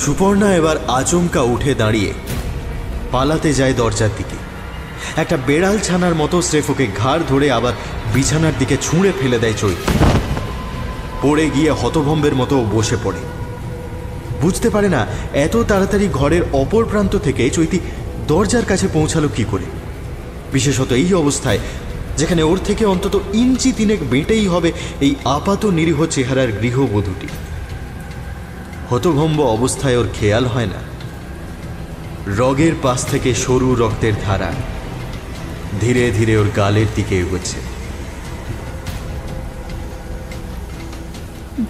সুপর্ণা এবার আচমকা উঠে দাঁড়িয়ে পালাতে যায় দরজার দিকে। একটা বেড়াল ছানার মতো স্রেফ ওকে ঘাড় ধরে আবার বিছানার দিকে ছুঁড়ে ফেলে দেয় চৈতি। পড়ে গিয়ে হতভম্বের মতো বসে পড়ে। বুঝতে পারে না এত তাড়াতাড়ি ঘরের অপর প্রান্ত থেকে চৈতি দরজার কাছে পৌঁছালো কি করে, বিশেষত এই অবস্থায় যেখানে ওর থেকে অন্তত ইঞ্চি তিনেক বেঁটেই হবে এই আপাত নিরীহ চেহারার গৃহবধূটি। হতভম্ব অবস্থায় ওর খেয়াল হয় না রগের পাশ থেকে সরু রক্তের ধারা ধীরে ধীরে ওর গালের দিকে এগোচ্ছে।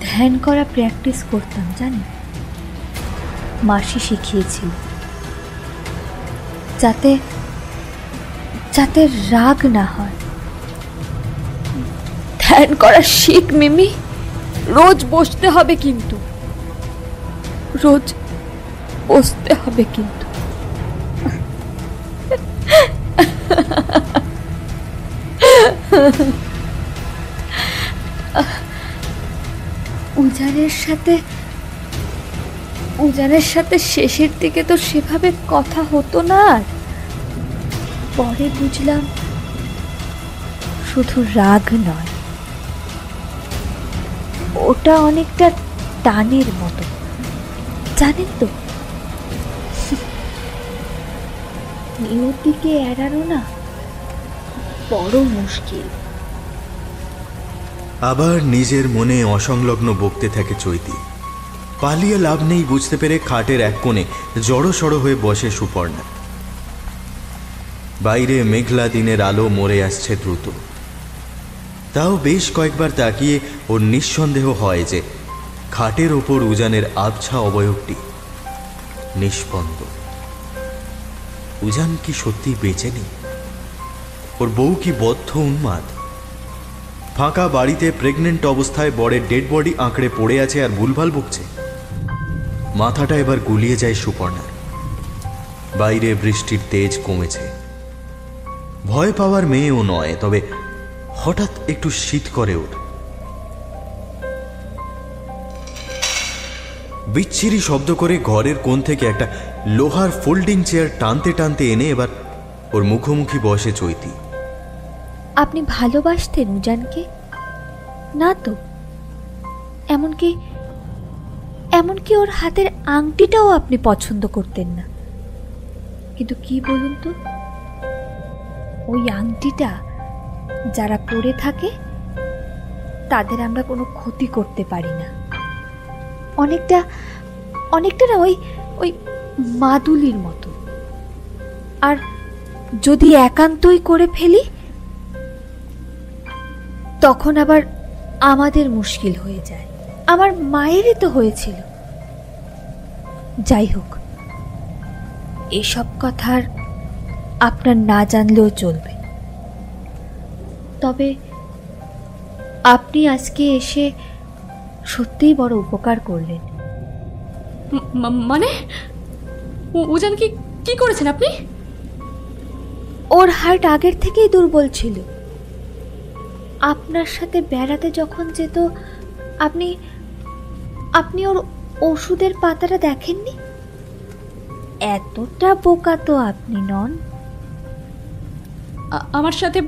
ধ্যান করা প্র্যাকটিস করতাম জানেন, মাসি শিখিয়েছিল, যাতে যাতে রাগ না হয়। ধ্যান করা শিখ মিমি, রোজ বসতে হবে, কিন্তু রোজ বসতে হবে কিন্তু। উজানের সাথে শেষের দিকে তো সেভাবে কথা হতো না, আর পরে বুঝলাম শুধু রাগ নয়, ওটা অনেকটা টানের মতো জানেন তো। নিয়তিকে এড়ানো না বড় মুশকিল। আবার নিজের মনে অসংলগ্ন বকতে থাকে চৈতি। পালিয়ে লাভ নেই বুঝতে পেরে খাটের এক কোণে জড়সড় হয়ে বসে সুপর্ণা। বাইরে মেঘলা দিনের আলো মরে আসছে দ্রুত। তাও বেশ কয়েকবার তাকিয়ে ওর নিঃসন্দেহ হয় যে খাটের ওপর উজানের আবছা অবয়বটি নিষ্পন্দ। উজান কি সত্যি বেঁচে নেই? ওর বউ কি বদ্ধ উন্মাদ? ফাঁকা বাড়িতে প্রেগনেন্ট অবস্থায় বরের ডেড বডি আঁকড়ে পড়ে আছে আর ভুলভাল বকছে। মাথাটা এবার গুলিয়ে যায় সুপর্ণার। বাইরে বৃষ্টির তেজ কমেছে। ভয় পাওয়ার মেয়েও নয়, তবে হঠাৎ একটু শীত করে ওর। বিচ্ছিরি শব্দ করে ঘরের কোণ থেকে একটা লোহার ফোল্ডিং চেয়ার টানতে টানতে এনে এবার ওর মুখোমুখি বসে চৈতি। আপনি ভালোবাসতেন উজানকে? না তো? এমনকি ওর হাতের আংটিটাও আপনি পছন্দ করতেন না। কিন্তু কি বলুন তো, ওই আংটিটা যারা পরে থাকে তাদের আমরা কোনো ক্ষতি করতে পারি না। অনেকটা না ওই মাদুলির মতো। আর যদি একান্তই করে ফেলি তখন আবার আমাদের মুশকিল হয়ে যায়। আমার মায়েরই তো হয়েছিল। যাই হোক, এসব কথার আপনার না জানলেও চলবে। তবে আপনি আজকে এসে সত্যিই বড় উপকার করলেন। মানে উজান কি করেছেন আপনি? ওর হার্ট আগের থেকেই দুর্বল ছিল। আপনার সাথে বেড়াতে যখন যেত আপনি আপনি ওর ওষুধের পাতাটা দেখেননি? এতটা বোকা তো আপনি নন। আমার সাথে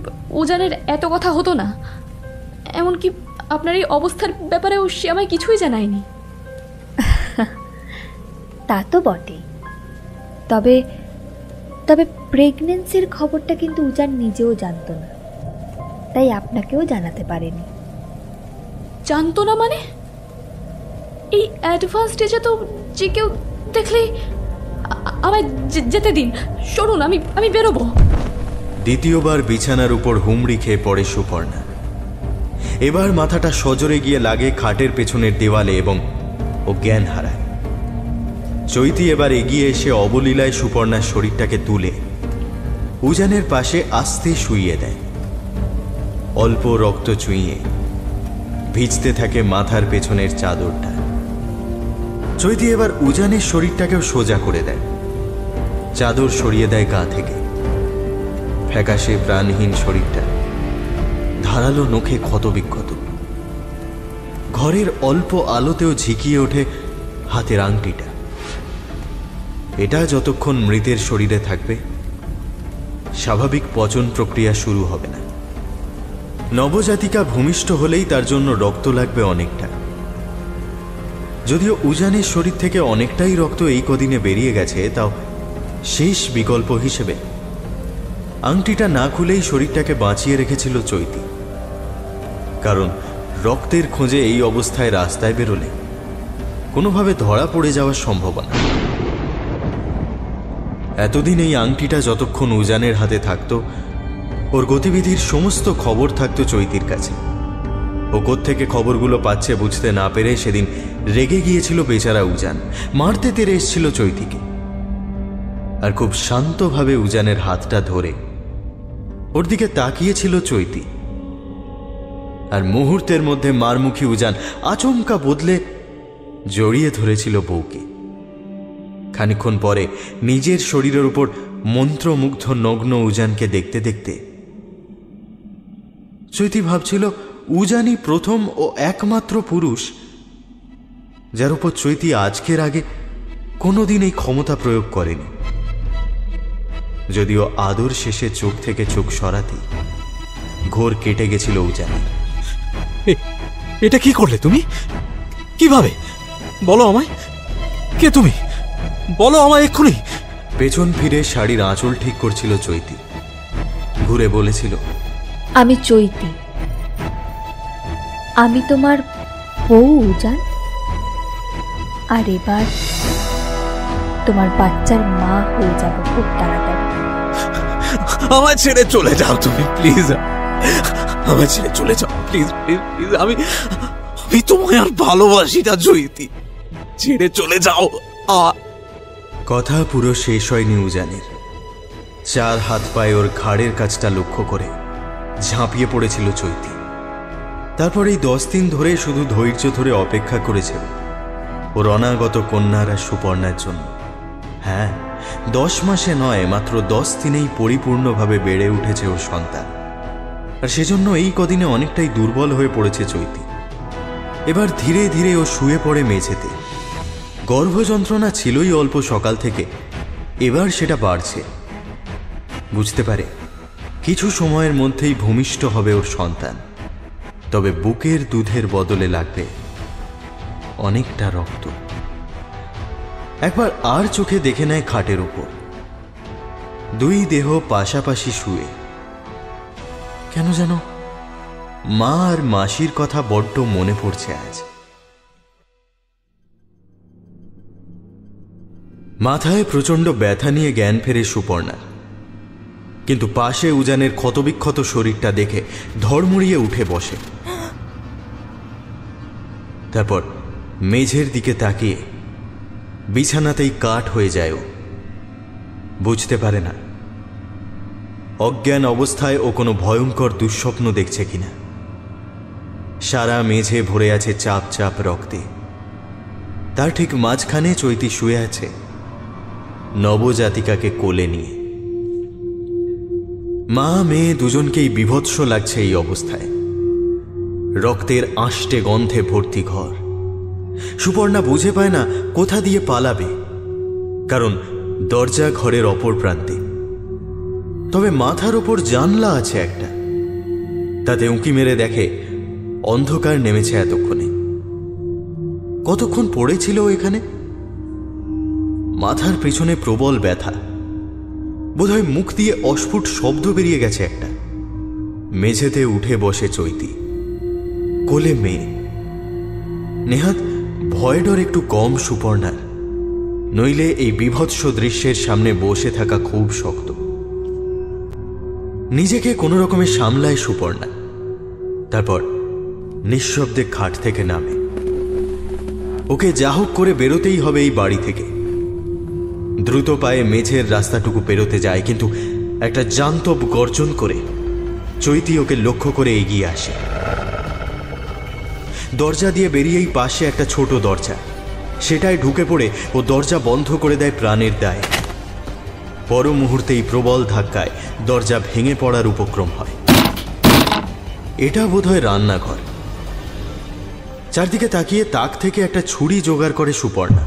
উজানের এত কথা হতো না, এমনকি আপনার এই অবস্থার ব্যাপারেও সে আমায় কিছুই জানায়নি। তা তো বটেই। তবে তবে প্রেগন্যান্সির খবরটা কিন্তু উজান নিজেও জানতো না, তাই আপনাকেও জানাতে পারেনি। জানতো না মানে? এই অ্যাডভান্স স্টেজে তো যে কেউ দেখলেই আমায় যেতে দিন, শুনুন আমি বেরোবো। দ্বিতীয়বার বিছানার উপর হুমড়ি খেয়ে পড়ে সুপর্ণা। এবার মাথাটা সজোরে গিয়ে লাগে খাটের পেছনের দেওয়ালে এবং ও জ্ঞান হারায়। চৈতি এবার এগিয়ে এসে অবলীলায় সুপর্ণার শরীরটাকে তুলে উজানের পাশে আস্তে শুইয়ে দেয়। অল্প রক্ত চুইয়ে ভিজতে থাকে মাথার পেছনের চাদরটা। চৈতি এবার উজানের শরীরটাকেও সোজা করে দেয়, চাদর সরিয়ে দেয় গা থেকে। ফ্যাকাশে প্রাণহীন শরীরটা ধারালো নখে ক্ষতবিক্ষত। ঘরের অল্প আলোতেও ঝিকিয়ে ওঠে হাতের আংটিটা। এটা যতক্ষণ মৃতের শরীরে থাকবে স্বাভাবিক পচন প্রক্রিয়া শুরু হবে না। নবজাতিকা ভূমিষ্ঠ হলেই তার জন্য রক্ত লাগবে অনেকটা। যদিও উজানের শরীর থেকে অনেকটাই রক্ত এই কদিনে বেরিয়ে গেছে, তাও শেষ বিকল্প হিসেবে আংটিটা না খুলেই শরীরটাকে বাঁচিয়ে রেখেছিল চৈতি। কারণ রক্তের খোঁজে এই অবস্থায় রাস্তায় বেরোলে কোনোভাবে ধরা পড়ে যাওয়ার সম্ভাবনা। এতদিন এই আংটিটা যতক্ষণ উজানের হাতে থাকত, ওর গতিবিধির সমস্ত খবর থাকত চৈতির কাছে। ও কোত্থেকে খবরগুলো পাচ্ছে বুঝতে না পেরে সেদিন রেগে গিয়েছিল বেচারা উজান, মারতে তেড়ে এসেছিল চৈতিকে। আর খুব শান্তভাবে উজানের হাতটা ধরে ওর দিকে তাকিয়েছিল চৈতি। আর মুহূর্তের মধ্যে মারমুখী উজান আচমকা বদলে জড়িয়ে ধরেছিল বউকে। খানিকক্ষণ পরে নিজের শরীরের উপর মন্ত্রমুগ্ধ নগ্ন উজানকে দেখতে দেখতে চৈতি ভাবছিল উজানই প্রথম ও একমাত্র পুরুষ যার উপর চৈতি আজকের আগে কোনোদিন এই ক্ষমতা প্রয়োগ করেনি। যদিও আদর শেষে চোখ থেকে চোখ সরাতে ঘোর কেটে গেছিল উজানের। এটা কি করলে তুমি? কিভাবে? বলো আমায়, কে তুমি? বলো আমায় এক্ষুনি। পেছন ফিরে শাড়ির আঁচল ঠিক করছিল চৈতি। ঘুরে বলেছিল, আমি চৈতি, আমি তোমার বউ উজান, আর এবার তোমার বাচ্চার মা হয়ে যাব খুব তাড়াতাড়ি। আমায় ছেড়ে চলে যাও তুমি, প্লিজ। আমায় ছেড়ে চলে যাও, প্লিজ প্লিজ প্লিজ। আমি তোমায় আর ভালোবাসি না চৈতি, ছেড়ে চলে যাও। কথা পুরো শেষ হয়নি উজানের। চার হাত পায়ে ওর ঘাড়ের কাছটা লক্ষ্য করে ঝাঁপিয়ে পড়েছিল চৈতি। তারপর এই 10 দিন ধরে শুধু ধৈর্য ধরে অপেক্ষা করেছে ওর অনাগত কন্যার আর সুপর্ণার জন্য। হ্যাঁ, 10 মাসে নয়, মাত্র 10 দিনেই পরিপূর্ণভাবে বেড়ে উঠেছে ওর সন্তান। আর সেজন্য এই কদিনে অনেকটাই দুর্বল হয়ে পড়েছে চৈতি। এবার ধীরে ধীরে ও শুয়ে পড়ে মেঝেতে। গর্ভযন্ত্রণা ছিলই অল্প সকাল থেকে, এবার সেটা বাড়ছে। বুঝতে পারে কিছু সময়ের মধ্যেই ভূমিষ্ঠ হবে ওর সন্তান। তবে বুকের দুধের বদলে লাগবে অনেকটা রক্ত। একবার আর চোখে দেখে নেয় খাটের উপর দুই দেহ পাশাপাশি শুয়ে। কেন যেন মা আর মাসির কথা বড্ড মনে পড়ছে আজ। মাথায় প্রচণ্ড ব্যথা নিয়ে জ্ঞান ফেরে সুপর্ণা, কিন্তু পাশে উজানের ক্ষতবিক্ষত শরীরটা দেখে ধড়মড়িয়ে উঠে বসে। তারপর মেঝের দিকে তাকিয়ে বিছানাতেই কাঠ হয়ে যায়। ও বুঝতে পারে না অজ্ঞান অবস্থায় ও কোনো ভয়ঙ্কর দুঃস্বপ্ন দেখছে কিনা। সারা মেঝে ভরে আছে চাপ চাপ রক্তে। তার ঠিক মাঝখানে চৈতি শুয়ে আছে নবজাতিকাকে কোলে নিয়ে। মা মেয়ে দুজনকেই বিভৎস লাগছে এই অবস্থায়। রক্তের আষ্টে গন্ধে ভর্তি ঘর। সুপর্ণা বুঝে পায় না কোথা দিয়ে পালাবে, কারণ দরজা ঘরের অপর প্রান্তে। তবে মাথার ওপর জানলা আছে একটা, তাতে উঁকি মেরে দেখে অন্ধকার নেমেছে এতক্ষণে। কতক্ষণ পড়েছিল এখানে? মাথার পেছনে প্রবল ব্যথা, বোধহয় মুখ দিয়ে অস্ফুট শব্দ বেরিয়ে গেছে একটা। মেঝেতে উঠে বসে চৈতি, কোলে মেয়ে। নেহাত ভয় ডর একটু কম সুপর্ণার, নইলে এই বিভৎস দৃশ্যের সামনে বসে থাকা খুব শক্ত। নিজেকে কোনো রকমে সামলায় সুপর্ণা। তারপর নিঃশব্দে খাট থেকে নামে। ওকে যা হোক করে বেরোতেই হবে এই বাড়ি থেকে। দ্রুত পায়ে মেঝের রাস্তাটুকু পেরোতে যায়, কিন্তু একটা জান্তব গর্জন করে চৈতি ওকে লক্ষ্য করে এগিয়ে আসে। দরজা দিয়ে বেরিয়েই পাশে একটা ছোট দরজা, সেটায় ঢুকে পড়ে ও দরজা বন্ধ করে দেয় প্রাণের দায়ে। পর মুহূর্তেই প্রবল ধাক্কায় দরজা ভেঙে পড়ার উপক্রম হয়। এটা বোধহয় রান্নাঘর। চারদিকে তাকিয়ে তাক থেকে একটা ছুরি জোগাড় করে সুপর্ণা।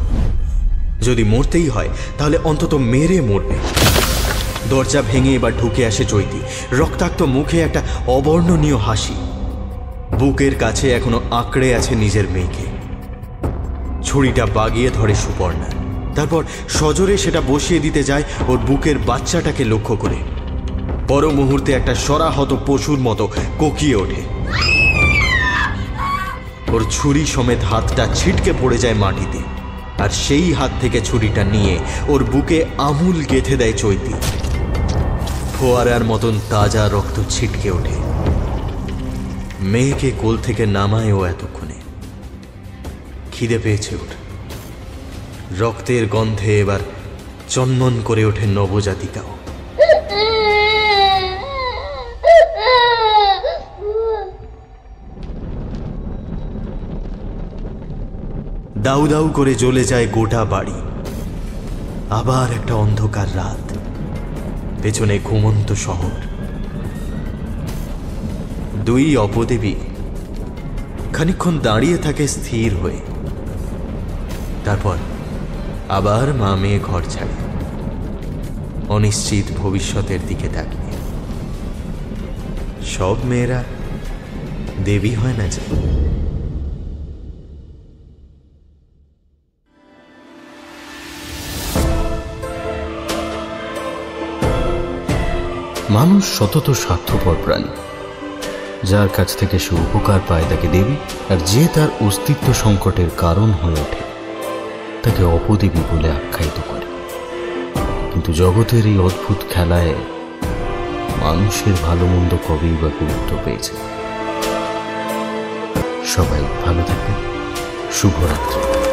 যদি মরতেই হয় তাহলে অন্তত মেরে মরবে। দরজা ভেঙে এবার ঢুকে আসে চৈতি, রক্তাক্ত মুখে একটা অবর্ণনীয় হাসি। বুকের কাছে এখনো আঁকড়ে আছে নিজের মেয়েকে। ছুরিটা বাগিয়ে ধরে সুপর্ণা, তারপর সজোরে সেটা বসিয়ে দিতে যায় ওর বুকের বাচ্চাটাকে লক্ষ্য করে। পর মুহূর্তে একটা সরাহত পশুর মতো কোকিয়ে ওঠে। ওর ছুরি সমেত হাতটা ছিটকে পড়ে যায় মাটিতে, আর সেই হাত থেকে ছুরিটা নিয়ে ওর বুকে আমূল গেঁথে দেয় চৈতি। ফোয়ারার মতন তাজা রক্ত ছিটকে ওঠে। মেয়েকে কোল থেকে নামায় ও এতক্ষণে। খিদে পেয়েছে ওর। রক্তের গন্ধে এবার চনমন করে ওঠে নবজাতিকাও। দাউ দাউ করে জ্বলে যায় গোটা বাড়ি। আবার একটা অন্ধকার রাত, পেছনে ঘুমন্ত শহর। দুই অপদেবী খানিকক্ষণ দাঁড়িয়ে থাকে স্থির হয়ে। তারপর আবার মা মেয়ে ঘর ছাড়ে, অনিশ্চিত ভবিষ্যতের দিকে তাকিয়ে। সব মেয়েরা দেবী হয় না যে। মানুষ সতত স্বার্থপর প্রাণী। যার কাছ থেকে সে উপকার পায় তাকে দেবী, আর যে তার অস্তিত্ব সংকটের কারণ হয়ে ওঠে তাকে অপদেবী বলে আখ্যায়িত করে। কিন্তু জগতের এই অদ্ভুত খেলায় মানুষের ভালো মন্দ কবেই বা গুরুত্ব পেয়েছে। সবাই ভালো থাকবে। শুভরাত্রি।